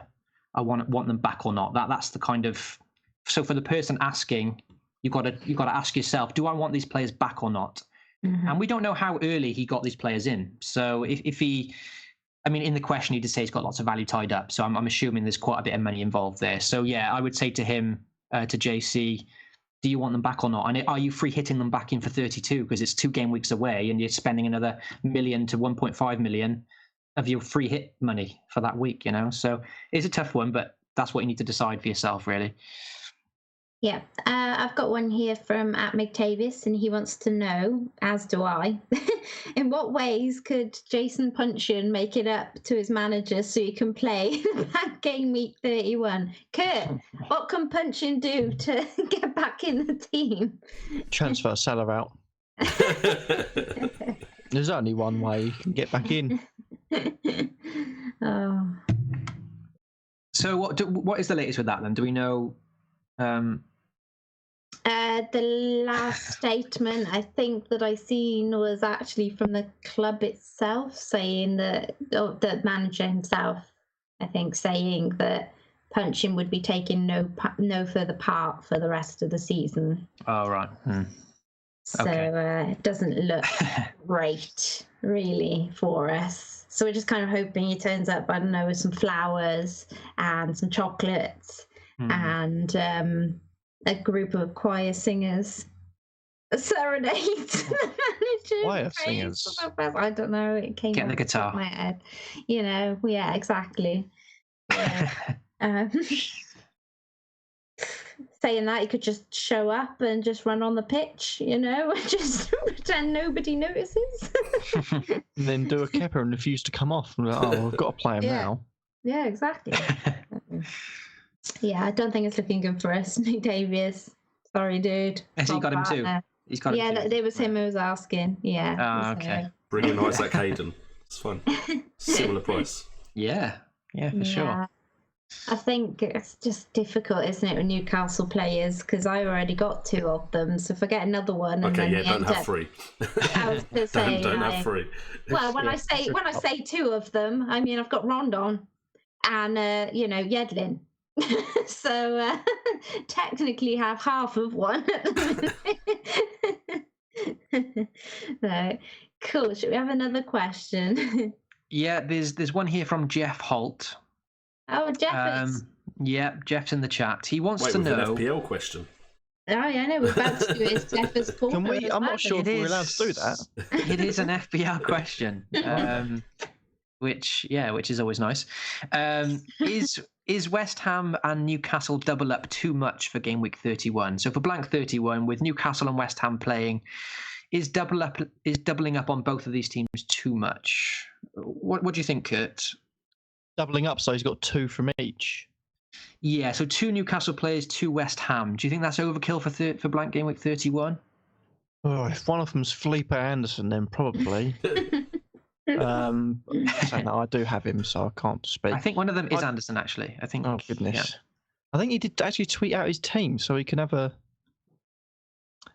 I want them back or not. That's the kind of, so for the person asking, you've got to ask yourself, do I want these players back or not? And we don't know how early he got these players in. So if he, I mean, in the question he did say he's got lots of value tied up. So I'm assuming there's quite a bit of money involved there. So yeah, I would say to him, to JC, do you want them back or not? And are you free hitting them back in for 32? Because it's 2 game weeks away and you're spending another 1 million to 1.5 million of your free hit money for that week, So it's a tough one, but that's what you need to decide for yourself, really. Yeah, I've got one here from @McTavius, and he wants to know, as do I, in what ways could Jason Puncheon make it up to his manager so he can play that game week 31? Kurt, what can Puncheon do to get back in the team? Transfer Salah out. There's only one way you can get back in. Oh. So what is the latest with that then? Do we know? The last statement I think that I seen was actually from the club itself, saying that the manager himself, I think, saying that punching would be taking no further part for the rest of the season. Oh right. So Okay. it doesn't look great, really, for us. So we're just kind of hoping he turns up, I don't know, with some flowers and some chocolates and a group of choir singers. A serenade the manager. Choir singers? I don't know. It came Get the out of guitar. my head. You know, yeah, exactly. Yeah. Saying that, he could just show up and just run on the pitch, you know, just pretend nobody notices. And then do a Kepa and refuse to come off. And I've got to play him now. Yeah, exactly. Yeah, I don't think it's looking good for us, Nick Davies. Sorry, dude. Has he got him too? He's got him too. It was him who was asking. Yeah. Oh, okay. Bring in Isaac Hayden. It's fine. Similar price. Yeah, for sure. I think it's just difficult, isn't it, with Newcastle players? Because I already got 2 of them, so if I get another one, and Okay, then don't have 3. I was going to say, don't have 3. Well, when I say 2 of them, I mean I've got Rondon and Yedlin, so technically have half of one. No, cool. Should we have another question? Yeah, there's one here from Jeff Holt. Oh, Jeff is... Yeah, Jeff's in the chat. He wants to know... An FPL question. Oh, yeah, I know. We're about to do his Jeff as corner. Can we? I'm not sure if we're allowed to do that. It is an FPL question, which is always nice. Is West Ham and Newcastle double up too much for Gameweek 31? So for blank 31, with Newcastle and West Ham playing, is doubling up on both of these teams too much? What do you think, Kurt? Doubling up, so he's got 2 from each. Yeah, so 2 Newcastle players, 2 West Ham. Do you think that's overkill for blank Gameweek 31? Oh, if one of them's Felipe Anderson, then probably. I do have him, so I can't speak. I think one of them is Anderson, actually. I think. Oh goodness! Yeah. I think he did actually tweet out his team, so he can have a.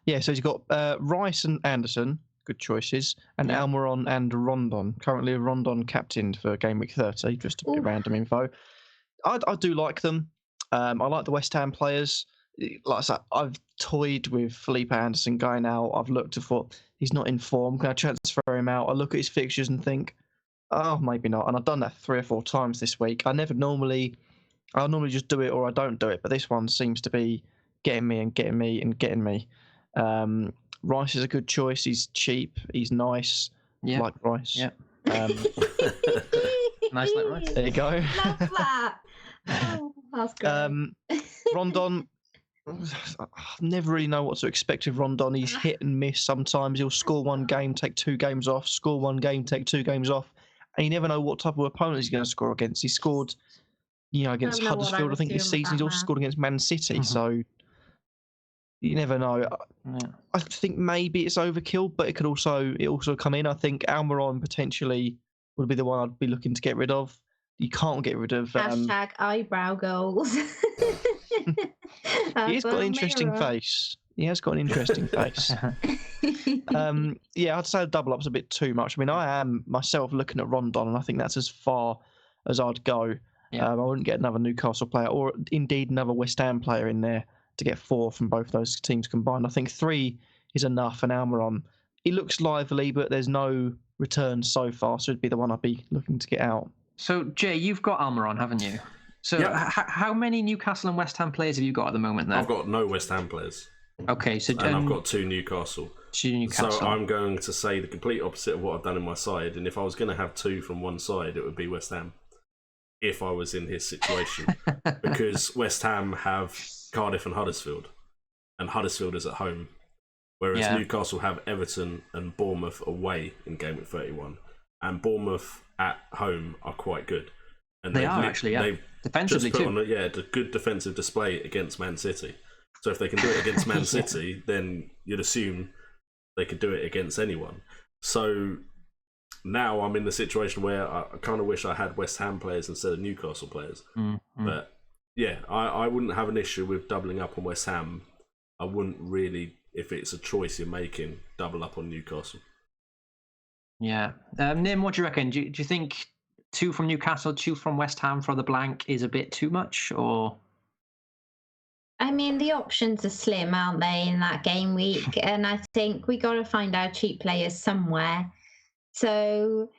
Yeah, so he's got Rice and Anderson, good choices, and Almiron and Rondon. Currently, Rondon captained for Game Week 30. Just a bit of random info. I do like them. I like the West Ham players. Like I said, I've toyed with Felipe Anderson going out. I've looked and thought he's not in form. Can I transfer him out? I look at his fixtures and think, oh, maybe not. And I've done that 3 or 4 times this week. I'll normally just do it or I don't do it. But this one seems to be getting me and getting me and getting me. Rice is a good choice. He's cheap. He's nice. Yeah. Like Rice. Yeah. Nice like Rice. There you go. Love that. Oh, that's great. Rondon, I never really know what to expect with Rondon. He's hit and miss sometimes. He'll score 1 game, take 2 games off, score 1 game, take 2 games off. And you never know what type of opponent he's going to score against. He scored, against Huddersfield, I think, this season. He's also scored against Man City. Mm-hmm. So you never know. Yeah. I think maybe it's overkill, but it also come in. I think Almiron potentially would be the one I'd be looking to get rid of. You can't get rid of... Hashtag eyebrow goals. He's got an interesting face. He has got an interesting face. I'd say the double up's a bit too much. I mean, I am myself looking at Rondon, and I think that's as far as I'd go. Yeah. I wouldn't get another Newcastle player, or indeed another West Ham player in there to get 4 from both those teams combined. I think 3 is enough, and Almiron, he looks lively, but there's no return so far, so it'd be the one I'd be looking to get out. So, Jay, you've got Almiron, haven't you? So how many Newcastle and West Ham players have you got at the moment then? I've got no West Ham players. Okay, so... And I've got 2 Newcastle. 2 Newcastle. So I'm going to say the complete opposite of what I've done in my side, and if I was going to have 2 from one side, it would be West Ham, if I was in his situation. Because West Ham have Cardiff and Huddersfield is at home, whereas Newcastle have Everton and Bournemouth away in Game Week 31. And Bournemouth at home are quite good. And they are actually, yeah. They've defensively just put too. on a good defensive display against Man City. So if they can do it against Man City, then you'd assume they could do it against anyone. So now I'm in the situation where I kind of wish I had West Ham players instead of Newcastle players. But yeah, I wouldn't have an issue with doubling up on West Ham. I wouldn't really, if it's a choice you're making, double up on Newcastle. Yeah. Nim, what do you reckon? Do you think 2 from Newcastle, 2 from West Ham for the blank is a bit too much, or? I mean, the options are slim, aren't they, in that game week? And I think we got to find our cheap players somewhere. So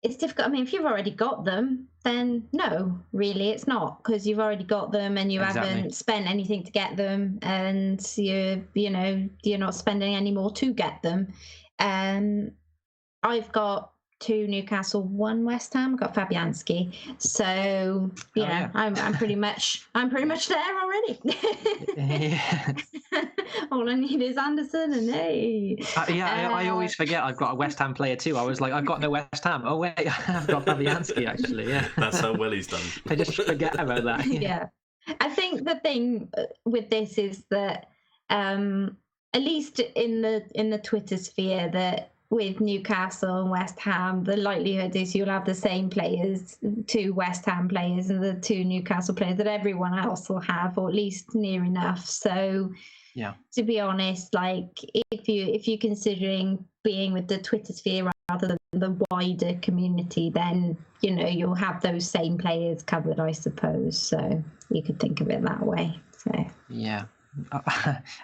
it's difficult. I mean, if you've already got them, then no, really, it's not, because you've already got them and you haven't spent anything to get them, and you're not spending any more to get them. I've got 2 Newcastle, 1 West Ham. I've got Fabianski, so I'm pretty much there already. Yeah. All I need is Anderson, and hey. I always forget I've got a West Ham player too. I was like, I've got no West Ham. Oh wait, I've got Fabianski actually. Yeah, that's how well he's done. I just forget about that. Yeah, I think the thing with this is that at least in the Twitter sphere, that with Newcastle and West Ham, the likelihood is you'll have the same players, 2 West Ham players and the 2 Newcastle players that everyone else will have, or at least near enough. So, yeah, to be honest, like if you're considering being with the Twitter sphere rather than the wider community, then you'll have those same players covered, I suppose. So you could think of it that way. So yeah,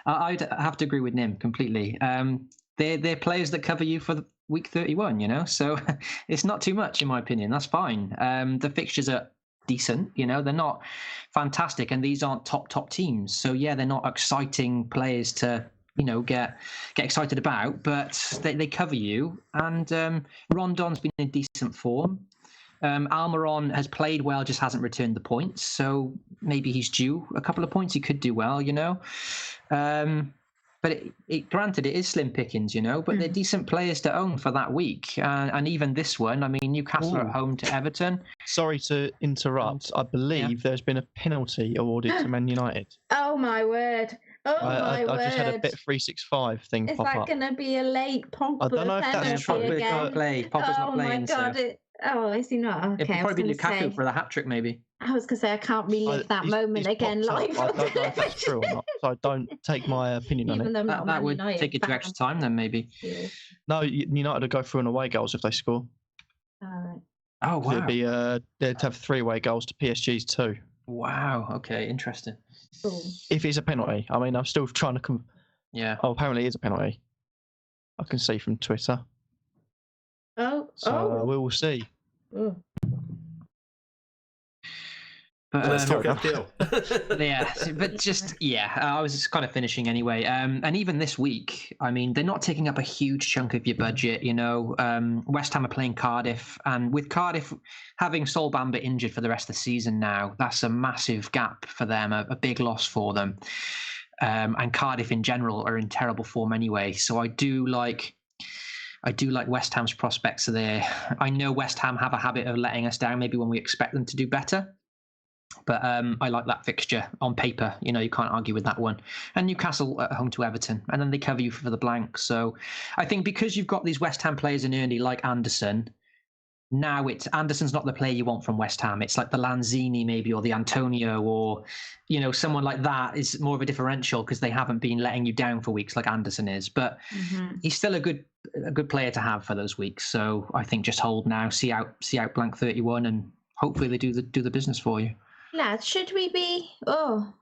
I'd have to agree with Nim completely. They're players that cover you for the week 31, so it's not too much in my opinion. That's fine. The fixtures are decent, they're not fantastic, and these aren't top teams. So yeah, they're not exciting players to get excited about, but they cover you. And Rondon's been in decent form. Almiron has played well, just hasn't returned the points, so maybe he's due a couple of points. He could do well, But granted, it is slim pickings, but they're decent players to own for that week. And even this one, I mean, Newcastle are at home to Everton. Sorry to interrupt. I believe there's been a penalty awarded to Man United. Oh, my word. I just had a Bet 365 thing pop up. Is that going to be a late Pogba I don't know if that's true. Pogba's not playing. Oh, my God. Is he not? Okay, it'd probably be Lukaku for the hat-trick, maybe. I was going to say, I can't relive that moment again live. I don't know if that's true or not, so I don't take my opinion on it. That would take it to extra time then, maybe. Yeah. No, United would go through an away goals if they score. All right. Oh, wow. It'd be, they'd have 3 away goals to PSG's 2. Wow, okay, interesting. Cool. If it's a penalty. I mean, I'm still trying to... Yeah. Oh, apparently it is a penalty. I can see from Twitter. So we will see. Oh. But, let's talk FPL. Yeah, but I was just kind of finishing anyway. And even this week, I mean, they're not taking up a huge chunk of your budget. West Ham are playing Cardiff, and with Cardiff having Sol Bamba injured for the rest of the season now, that's a massive gap for them, a big loss for them. And Cardiff in general are in terrible form anyway. So I do like West Ham's prospects there. I know West Ham have a habit of letting us down, maybe when we expect them to do better. But I like that fixture on paper. You can't argue with that one. And Newcastle at home to Everton, and then they cover you for the blank. So I think because you've got these West Ham players in early, like Anderson, now Anderson's not the player you want from West Ham. It's like the Lanzini maybe, or the Antonio, or someone like that is more of a differential because they haven't been letting you down for weeks like Anderson is. But he's still a good player to have for those weeks. So I think just hold now, see out blank 31, and hopefully they do the business for you. Lads, should we be? Oh,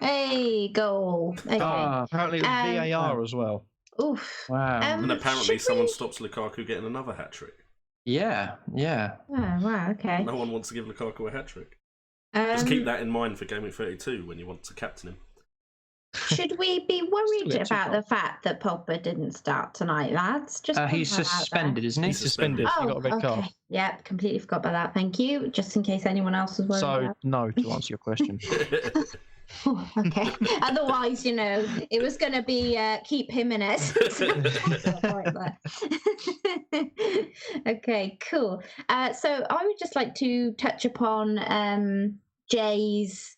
hey, goal. Okay. Apparently it was VAR as well. Oof. Wow. And apparently someone stops Lukaku getting another hat trick. Yeah. Oh, wow. Okay. No one wants to give Lukaku a hat trick. Just keep that in mind for Gameweek 32 when you want to captain him. Should we be worried about the fact that Pogba didn't start tonight, lads? Just he's suspended, isn't he? He's suspended. He got a red card. Yeah, completely forgot about that. Thank you. Just in case anyone else was worried. So, no, to answer your question. Okay. Otherwise, it was going to be keep him in it. Okay, cool. So I would just like to touch upon Jay's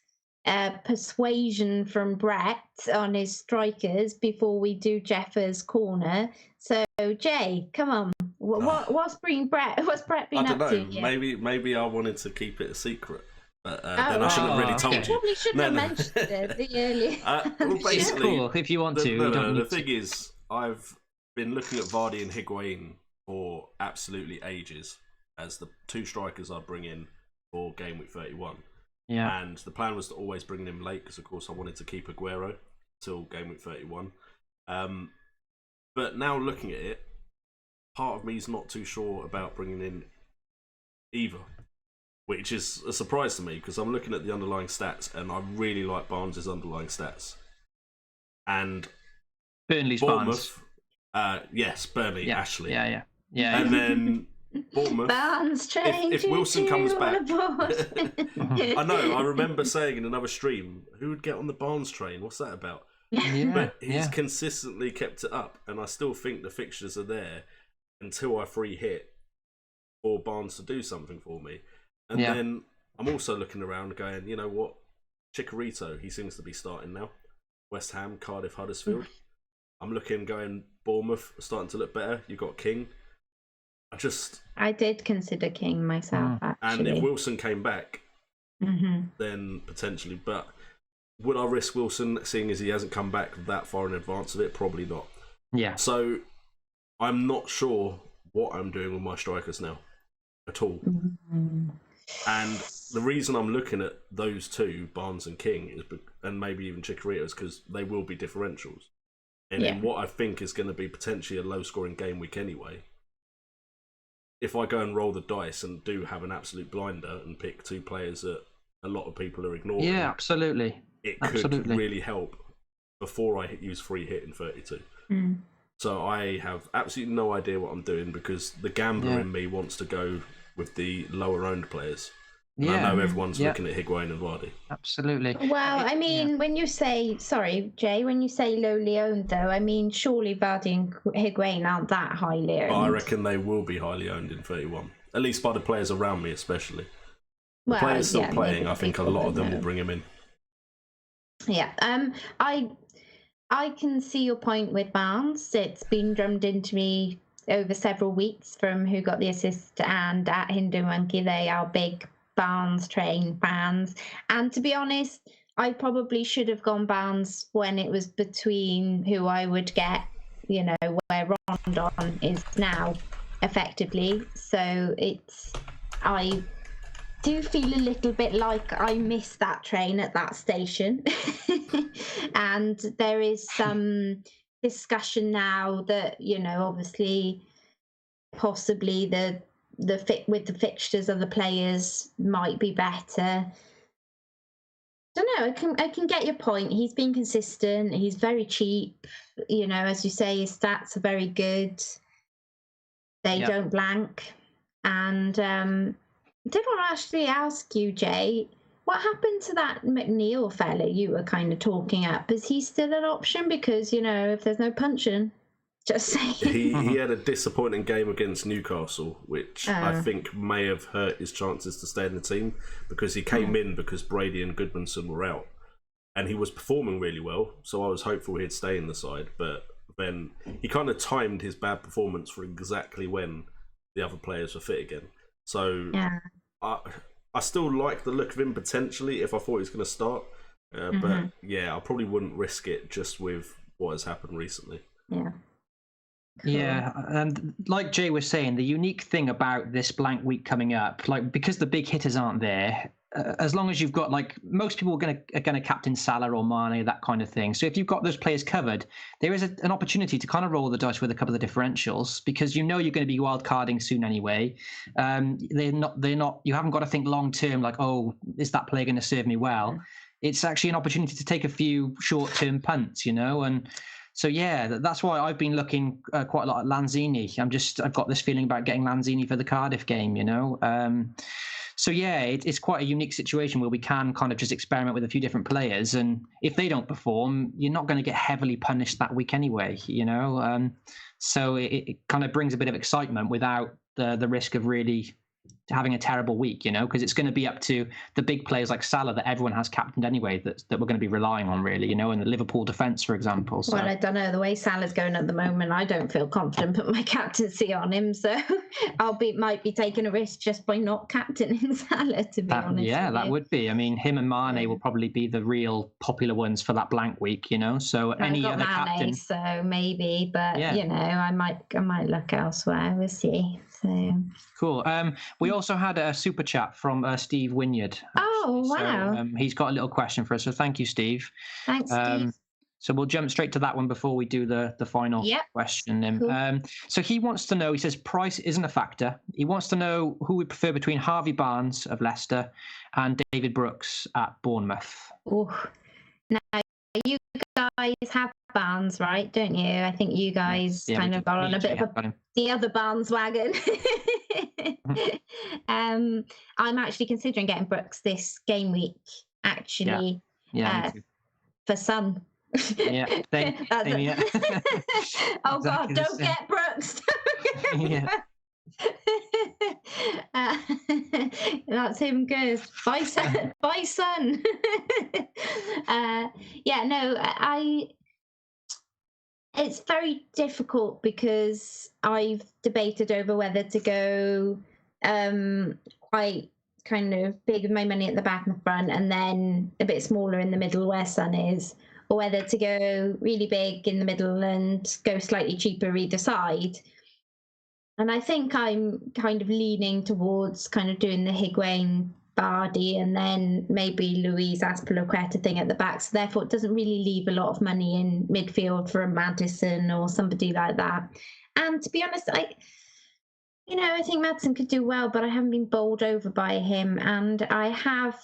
persuasion from Brett on his strikers before we do Jeffer's corner. So Jay, come on, what's Brett been I up don't know. to here? Maybe I wanted to keep it a secret, but then I shouldn't have really told you. Probably shouldn't have mentioned it earlier. Well, basically, it's cool if you want to. The thing is, I've been looking at Vardy and Higuain for absolutely ages as the two strikers I bring in for Game Week 31. Yeah. And the plan was to always bring them late because, of course, I wanted to keep Aguero till Game Week 31. But now looking at it, part of me is not too sure about bringing in either, which is a surprise to me because I'm looking at the underlying stats and I really like Barnes' underlying stats. And Burnley's Bournemouth, Barnes. yes, Burnley, Yeah. Ashley. Yeah. And then Bournemouth. Barnes if Wilson comes back, I I know. I remember saying in another stream, who would get on the Barnes train? What's that about? But he's consistently kept it up, and I still think the fixtures are there until I free hit for Barnes to do something for me. And then I'm also looking around, going, you know what, Chicharito, he seems to be starting now. West Ham, Cardiff, Huddersfield. I'm looking, going Bournemouth, starting to look better. You've got King. I did consider King myself, actually. And if Wilson came back, then potentially. But would I risk Wilson, seeing as he hasn't come back that far in advance of it? Probably not. Yeah. So I'm not sure what I'm doing with my strikers now at all. And the reason I'm looking at those two, Barnes and King, and maybe even Chicharito, is because they will be differentials. And in what I think is going to be potentially a low-scoring game week anyway, if I go and roll the dice and do have an absolute blinder and pick two players that a lot of people are ignoring, yeah, absolutely, it could really help before I use free hit in 32. So I have absolutely no idea what I'm doing because the gambler in me wants to go with the lower owned players. And I know everyone's looking at Higuain and Vardy. Absolutely. Well, I mean, when you say, sorry, Jay, when you say lowly owned, though, I mean, surely Vardy and Higuain aren't that highly owned. But I reckon they will be highly owned in 31. At least by the players around me, especially. The players still playing, I think a lot of them will bring him in. Yeah. I can see your point with Barnes. It's been drummed into me over several weeks from Who Got the Assist and at Hindu Monkey. They are big Barnes train fans. And to be honest, I probably should have gone Barnes when it was between who I would get, you know, where Rondon is now, effectively. So I do feel a little bit like I missed that train at that station. And there is some discussion now that, you know, obviously possibly the fit with the fixtures of the players might be better. Don't know, I can get your point. He's been consistent, he's very cheap, you know, as you say, his stats are very good. They don't blank. And I did want to actually ask you, Jay, what happened to that McNeil fella you were kind of talking up? Is he still an option? Because, you know, if there's no punching, just saying. He had a disappointing game against Newcastle, which I think may have hurt his chances to stay in the team because he came in because Brady and Goodmanson were out. And he was performing really well, so I was hopeful he'd stay in the side. But then he kind of timed his bad performance for exactly when the other players were fit again. So I still like the look of him potentially if I thought he was going to start. But yeah, I probably wouldn't risk it just with what has happened recently. Yeah. Cool. Yeah, and like Jay was saying, the unique thing about this blank week coming up, like because the big hitters aren't there, as long as you've got, like, most people are gonna captain Salah or Mane, that kind of thing. So if you've got those players covered, there is an opportunity to kind of roll the dice with a couple of differentials because you know you're going to be wild carding soon anyway. They're not. You haven't got to think long term, like, oh, is that player going to serve me well? It's actually an opportunity to take a few short term punts, you know, and. So yeah, that's why I've been looking quite a lot at Lanzini. I've got this feeling about getting Lanzini for the Cardiff game, you know. So yeah, it's quite a unique situation where we can kind of just experiment with a few different players, and if they don't perform, you're not going to get heavily punished that week anyway, you know. So it kind of brings a bit of excitement without the risk of really having a terrible week, because it's going to be up to the big players like Salah that everyone has captained anyway, that we're going to be relying on really, and the Liverpool defence, for example. So. Well, I don't know. The way Salah's going at the moment, I don't feel confident putting my captaincy on him. So might be taking a risk just by not captaining Salah, to be honest. Yeah, that would be. I mean, him and Mane will probably be the real popular ones for that blank week, So any other captain, so maybe, but I might look elsewhere. We'll see. So cool. We also had a super chat from Steve Wynyard. Oh wow! So, he's got a little question for us. So thank you, Steve. Thanks, Steve. So we'll jump straight to that one before we do the final question. Cool. So he wants to know, he says price isn't a factor. He wants to know who we prefer between Harvey Barnes of Leicester and David Brooks at Bournemouth. Oh, now you guys have Barnes, right? Don't you? I think you guys kind of got on a bit of the other Barnes wagon. I'm actually considering getting Brooks this game week, actually. For Son. Yeah. Oh God! Don't get Brooks. That's him good. Bye, Son. Bye, Son. It's very difficult because I've debated over whether to go quite kind of big with my money at the back and the front, and then a bit smaller in the middle where Son is, or whether to go really big in the middle and go slightly cheaper either side. And I think I'm kind of leaning towards kind of doing the Higuain, Vardy, and then maybe Luis Azpilicueta thing at the back. So therefore, it doesn't really leave a lot of money in midfield for a Maddison or somebody like that. And to be honest, I think Maddison could do well, but I haven't been bowled over by him. And I have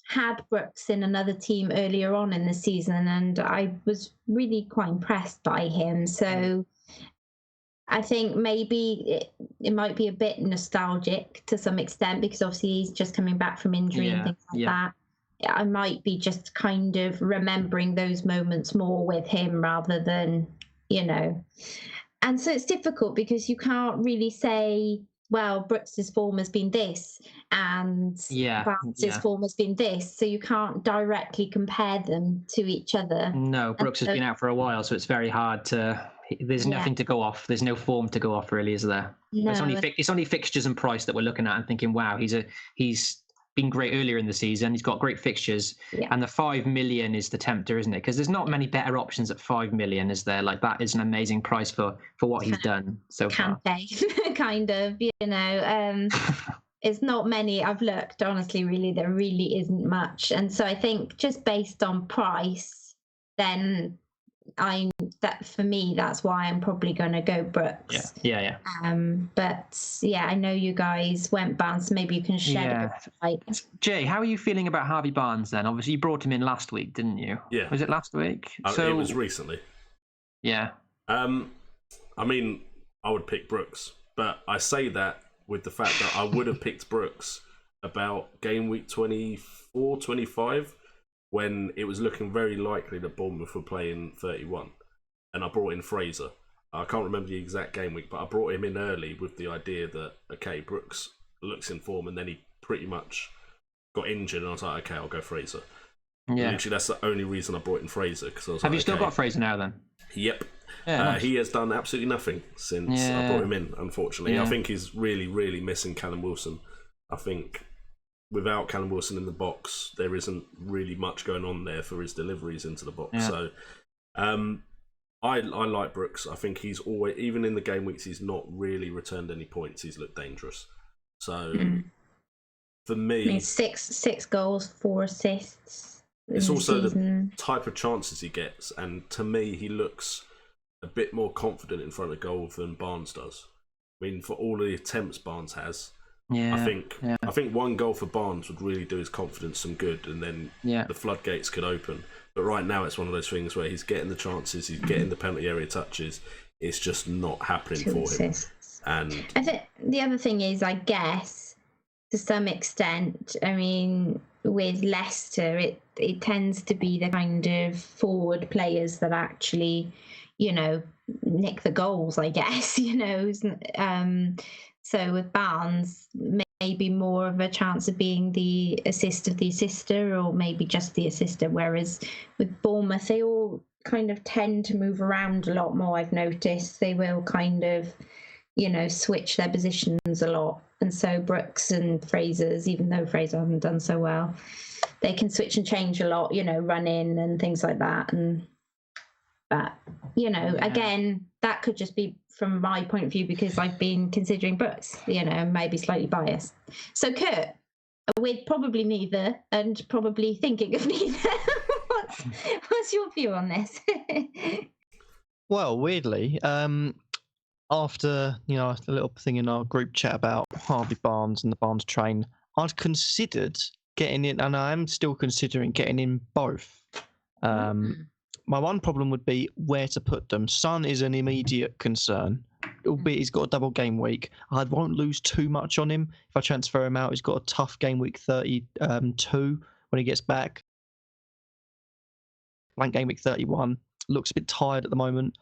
had Brooks in another team earlier on in the season, and I was really quite impressed by him. So I think maybe it might be a bit nostalgic to some extent, because obviously he's just coming back from injury and things like that. I might be just kind of remembering those moments more with him rather than, And so it's difficult because you can't really say, well, Brooks's form has been this and Barnes' form has been this. So you can't directly compare them to each other. No, Brooks has been out for a while, so it's very hard to... There's nothing to go off. There's no form to go off, really, is there? No. It's only fixtures and price that we're looking at and thinking, wow, he's been great earlier in the season. He's got great fixtures. Yeah. And the 5 million is the tempter, isn't it? Because there's not many better options at 5 million, is there? Like, that is an amazing price for what he's done so far. Kind of, it's not many. I've looked, honestly, really, there really isn't much. And so I think just based on price, then for me, that's why I'm probably going to go Brooks. Yeah. But I know you guys went Barnes, so maybe you can shed a bit of light. Jay, how are you feeling about Harvey Barnes then? Obviously, you brought him in last week, didn't you? Yeah. Was it last week? It was recently. Yeah. I mean, I would pick Brooks, but I say that with the fact that I would have picked Brooks about game week 24, 25. When it was looking very likely that Bournemouth were playing 31. And I brought in Fraser. I can't remember the exact game week, but I brought him in early with the idea that, okay, Brooks looks in form, and then he pretty much got injured, and I was like, okay, I'll go Fraser. Yeah. Literally, that's the only reason I brought in Fraser. Have you still got Fraser now, then? Yep. Nice. He has done absolutely nothing since I brought him in, unfortunately. I think he's really, really missing Callum Wilson. I think... without Callum Wilson in the box, there isn't really much going on there for his deliveries into the box. Yeah. So I like Brooks. I think he's always, even in the game weeks, he's not really returned any points. He's looked dangerous. So for me... I mean, six goals, 4 assists. It's also the type of chances he gets. And to me, he looks a bit more confident in front of goal than Barnes does. I mean, for all the attempts Barnes has... I think one goal for Barnes would really do his confidence some good, and then the floodgates could open. But right now, it's one of those things where he's getting the chances, he's getting the penalty area touches. It's just not happening for him. And I think the other thing is, I guess, to some extent, I mean, with Leicester, it tends to be the kind of forward players that actually, nick the goals, I guess, So with Barnes, maybe more of a chance of being the assist of the assister, or maybe just the assister. Whereas with Bournemouth, they all kind of tend to move around a lot more. I've noticed they will kind of, switch their positions a lot. And so Brooks and Fraser's, even though Fraser hasn't done so well, they can switch and change a lot, run in and things like that. But, again, that could just be from my point of view because I've been considering Brooks, maybe slightly biased. So, Kurt, with probably neither and probably thinking of neither, what's your view on this? Well, weirdly, after a little thing in our group chat about Harvey Barnes and the Barnes train, I'd considered getting in, and I am still considering getting in both. My one problem would be where to put them. Son is an immediate concern, albeit he's got a double game week. I won't lose too much on him if I transfer him out. He's got a tough game week 32 when he gets back. Blank game week 31. Looks a bit tired at the moment.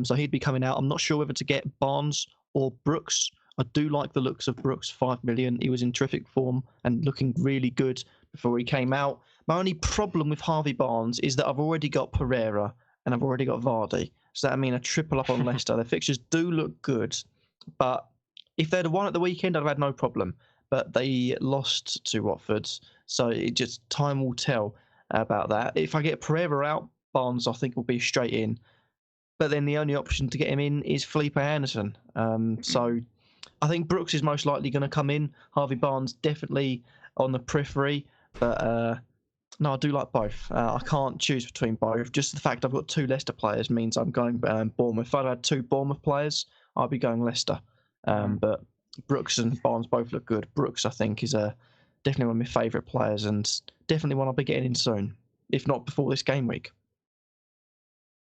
So he'd be coming out. I'm not sure whether to get Barnes or Brooks. I do like the looks of Brooks, 5 million. He was in terrific form and looking really good before he came out. My only problem with Harvey Barnes is that I've already got Pereira and I've already got Vardy. So that means a triple up on Leicester. Their fixtures do look good, but if they'd have won at the weekend, I'd have had no problem. But they lost to Watford, so time will tell about that. If I get Pereira out, Barnes I think will be straight in. But then the only option to get him in is Felipe Anderson. So I think Brooks is most likely going to come in. Harvey Barnes definitely on the periphery. But no, I do like both. I can't choose between both. Just the fact I've got two Leicester players means I'm going Bournemouth. If I'd had two Bournemouth players, I'd be going Leicester. But Brooks and Barnes both look good. Brooks, I think, is definitely one of my favourite players and definitely one I'll be getting in soon, if not before this game week.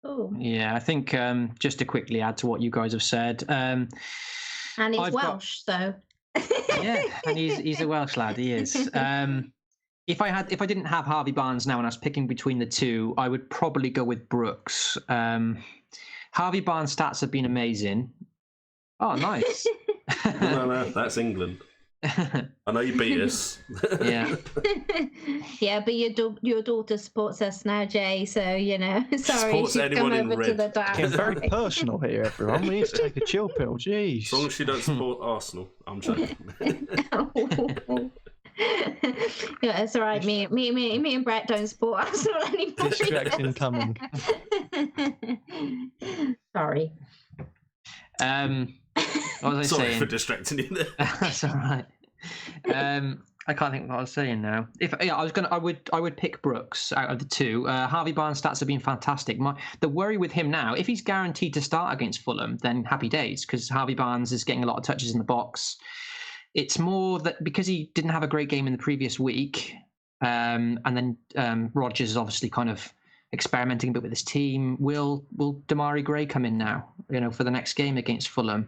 Oh. Yeah, I think just to quickly add to what you guys have said. And he's Welsh, so. Yeah, and he's a Welsh lad. He is. If I didn't have Harvey Barnes now and I was picking between the two, I would probably go with Brooks. Harvey Barnes' stats have been amazing. Oh, nice. No, that's England. I know you beat us. Yeah. Yeah, but your daughter supports us now, Jay. So sorry, supports she's anyone come in over red. to the dark. Getting very personal here, everyone. We need to take a chill pill. Jeez. As long as she don't support Arsenal, I'm joking. Yeah, that's all right. Me and Brett don't support Arsenal anymore. Distraction coming. Sorry. What was I Sorry saying? for distracting you there. That's all right. I can't think what I was saying now. I would pick Brooks out of the two. Harvey Barnes' stats have been fantastic. The worry with him now, if he's guaranteed to start against Fulham, then happy days, because Harvey Barnes is getting a lot of touches in the box. It's more that because he didn't have a great game in the previous week, and then Rodgers is obviously kind of experimenting a bit with his team. Will Damari Gray come in now? For the next game against Fulham?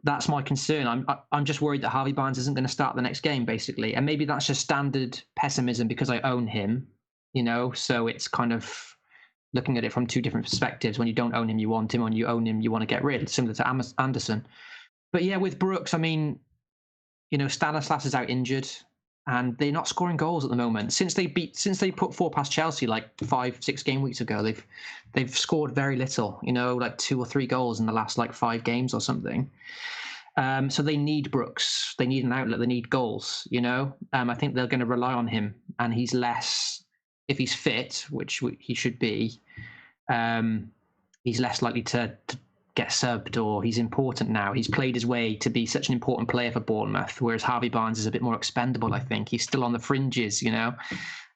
That's my concern. I'm just worried that Harvey Barnes isn't going to start the next game, basically, and maybe that's just standard pessimism because I own him. So it's kind of looking at it from two different perspectives. When you don't own him, you want him. When you own him, you want to get rid. Similar to Anderson. But yeah, with Brooks, I mean, Stanislas is out injured, and they're not scoring goals at the moment. Since they put 4 past Chelsea like 5-6 game weeks ago, they've scored very little. Like 2 or 3 goals in the last like 5 games or something. So they need Brooks. They need an outlet. They need goals. I think they're going to rely on him, and he's less, if he's fit, which he should be. He's less likely to get subbed, or he's important now. He's played his way to be such an important player for Bournemouth, whereas Harvey Barnes is a bit more expendable, I think. He's still on the fringes, So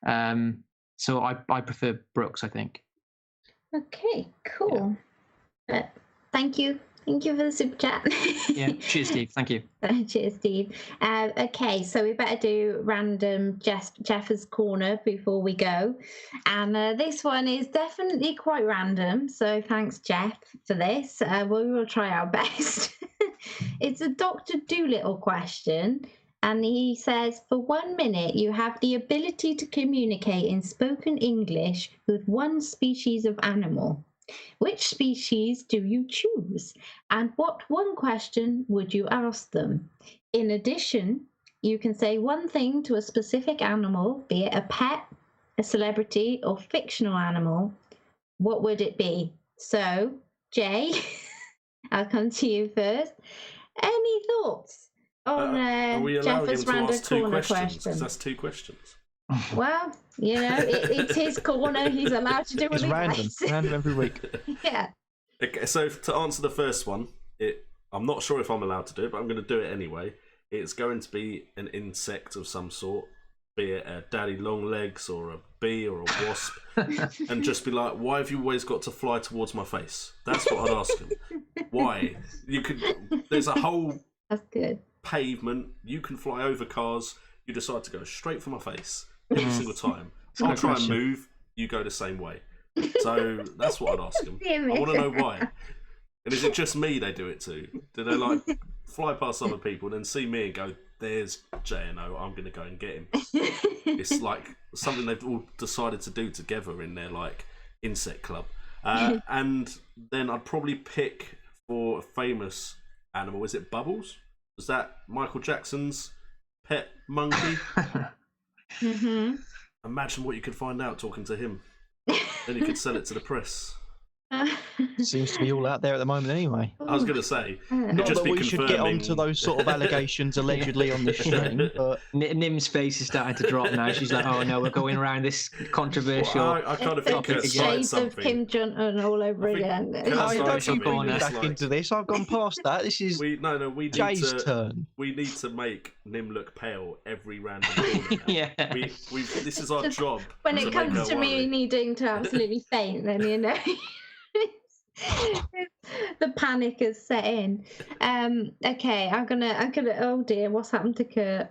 I prefer Brooks, I think. Okay, cool. Yeah. Thank you. Thank you for the super chat. Yeah, cheers, Steve. Thank you. Cheers, Steve. Okay, so we better do random Jeff's corner before we go. And this one is definitely quite random. So thanks, Jeff, for this. We will try our best. It's a Dr. Dolittle question. And he says, for 1 minute, you have the ability to communicate in spoken English with one species of animal. Which species do you choose? And what one question would you ask them? In addition, you can say one thing to a specific animal, be it a pet, a celebrity, or fictional animal. What would it be? So, Jay, I'll come to you first. Any thoughts on Are we allowing him Jeffers to Random ask two Corner questions? Because question? that's 2 questions. Well, it's his corner. He's allowed to do what It's he random, likes. random every week. Yeah. Okay, so to answer the first one, I'm not sure if I'm allowed to do it, but I'm going to do it anyway. It's going to be an insect of some sort, be it a daddy long legs or a bee or a wasp, and just be like, why have you always got to fly towards my face? That's what I'd ask him. Why? There's a whole That's good. pavement, you can fly over cars, you decide to go straight for my face every single time. a I'll good try and question. move, you go the same way. So that's what I'd ask him. I want to know why. And is it just me they do it to? Do they like fly past other people and then see me and go, there's JNO, I'm going to go and get him? It's like something they've all decided to do together in their like insect club. And then I'd probably pick for a famous animal. Is it Bubbles? Was that Michael Jackson's pet monkey? Mm-hmm. Imagine what you could find out talking to him. Then you could sell it to the press. Seems to be all out there at the moment anyway. I was going to say, Not just that be we should get confirming- onto those sort of allegations allegedly on this stream, but Nim's face is starting to drop now. She's like, "Oh no, we're going around this controversial." Well, I kind of think topic it's again. like Shades of something. Kim Jong-un all over I think- again. Can I I say don't you something? bring me It's back like- into this. I've gone past that. This is We need Jay's to. turn. We need to make Nim look pale every random corner. Now. Yeah. This is our job. When to it make comes her to me worry. needing to absolutely faint, then the panic has set in. Okay, I'm gonna. Oh dear, what's happened to Kurt?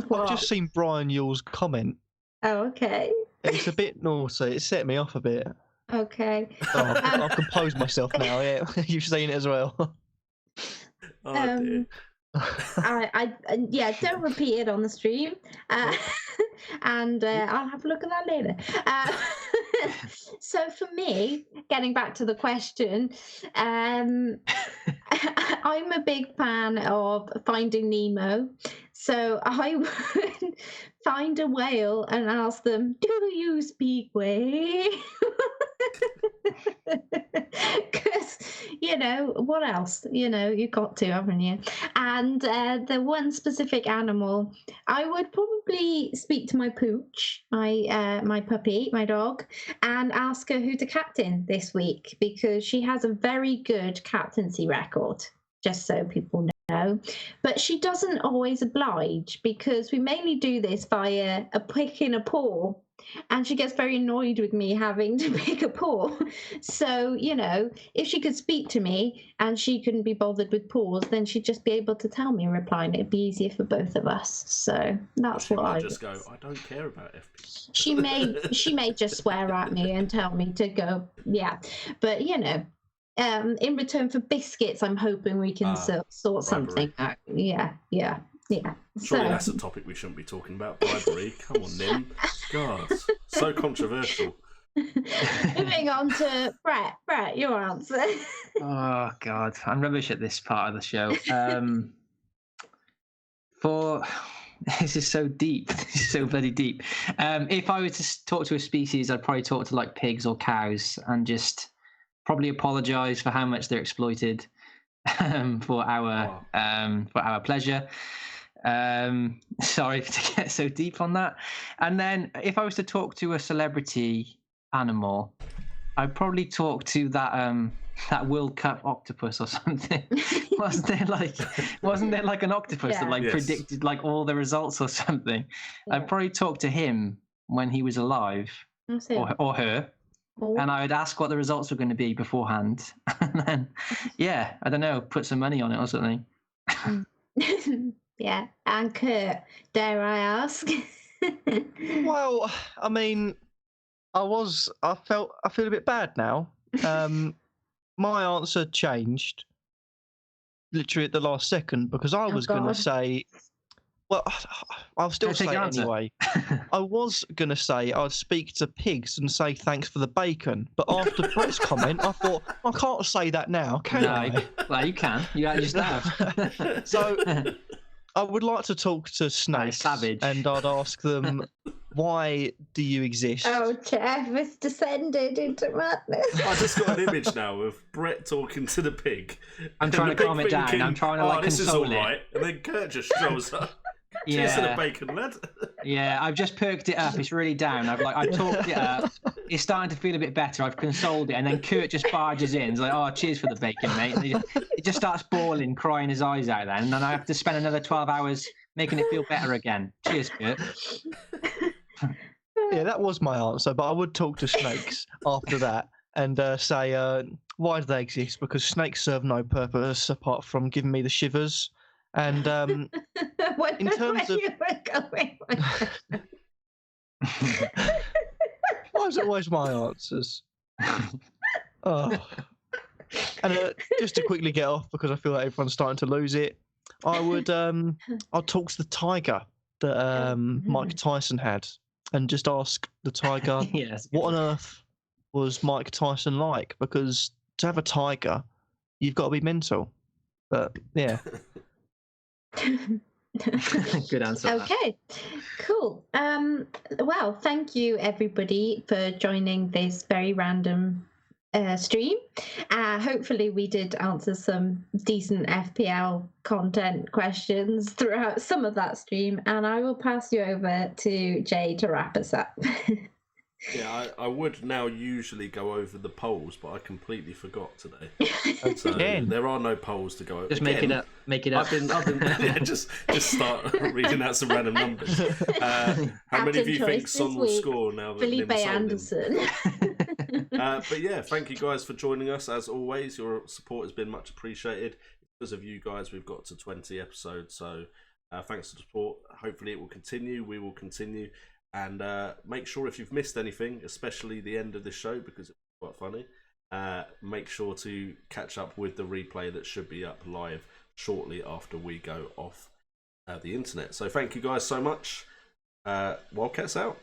What? I've just seen Brian Yule's comment. Oh, okay. It's a bit naughty. It set me off a bit. Okay. Oh, I've composed myself now. Yeah, you've seen it as well. Oh dear. Yeah, don't repeat it on the stream, and I'll have a look at that later. So for me, getting back to the question, I'm a big fan of Finding Nemo, so I would find a whale and ask them, "Do you speak whale?" Because what else? You've got to, haven't you? And the one specific animal, I would probably speak to my pooch, my puppy, my dog, and ask her who to captain this week, because she has a very good captaincy record, just so people know. But she doesn't always oblige, because we mainly do this via a pick in a paw. And she gets very annoyed with me having to pick a paw. So, if she could speak to me and she couldn't be bothered with paws, then she'd just be able to tell me a reply, and it'd be easier for both of us. So that's She what might I just would. go, I don't care about FP. She may just swear at me and tell me to go. Yeah, but in return for biscuits, I'm hoping we can sort something out. Yeah. Surely that's a topic we shouldn't be talking about. Bribery. Come on, Nim. God, so controversial. Moving on to Brett. Brett, your answer. Oh God, I'm rubbish at this part of the show. This is so deep. This is so bloody deep. If I were to talk to a species, I'd probably talk to like pigs or cows and just probably apologise for how much they're exploited for our pleasure. Sorry to get so deep on that. And then if I was to talk to a celebrity animal, I'd probably talk to that World Cup octopus or something. Wasn't there like an octopus that Yes. predicted like all the results or something? Yeah. I'd probably talk to him when he was alive, or her, and I would ask what the results were going to be beforehand, and then I don't know, put some money on it or something. Yeah, and Kurt, dare I ask? Well, I mean, I feel a bit bad now. My answer changed literally at the last second, because I was going to God. say Well, I'll still Can I take say your it answer? anyway. I was going to say I'd speak to pigs and say thanks for the bacon, but after Brett's comment, I thought, I can't say that now, can I? Well, you can. You just have. So I would like to talk to snakes, savage. and I'd ask them, why do you exist? Oh, Jeff has descended into madness. I just got an image now of Brett talking to the pig. I'm trying and to the calm pig it down. thinking, I'm trying to this is console all it. right. And then Kurt just strolls up. Cheers to the Yeah, bacon, lad. yeah. I've just perked it up. It's really down. I've talked it up. It's starting to feel a bit better. I've consoled it, and then Kurt just barges in. He's like, "Oh, cheers for the bacon, mate." And he just starts bawling, crying his eyes out. Then, and then I have to spend another 12 hours making it feel better again. Cheers, Kurt. Yeah, that was my answer, but I would talk to snakes after that and say, why do they exist? Because snakes serve no purpose apart from giving me the shivers. And What in terms of- you were going with. why is it always my answers? Oh. And just to quickly get off, because I feel like everyone's starting to lose it, I'll talk to the tiger that Mike Tyson had and just ask the tiger, Yes. what on earth was Mike Tyson like? Because to have a tiger, you've got to be mental. But yeah. Good answer. Okay, cool. Well, thank you everybody for joining this very random stream. Hopefully we did answer some decent FPL content questions throughout some of that stream, and I will pass you over to Jay to wrap us up. Yeah, I would now usually go over the polls, but I completely forgot today. So Again. there are no polls to go over. Just make it up. Make it up. I've been yeah, just start reading out some random numbers. How many of you think Son will score now that Felipe Nim's sold him? Anderson. But yeah, thank you guys for joining us. As always, your support has been much appreciated. Because of you guys, we've got to 20 episodes. So thanks for the support. Hopefully it will continue. We will continue. And make sure if you've missed anything, especially the end of this show, because it's quite funny, make sure to catch up with the replay that should be up live shortly after we go off the internet. So thank you guys so much. Wildcats out.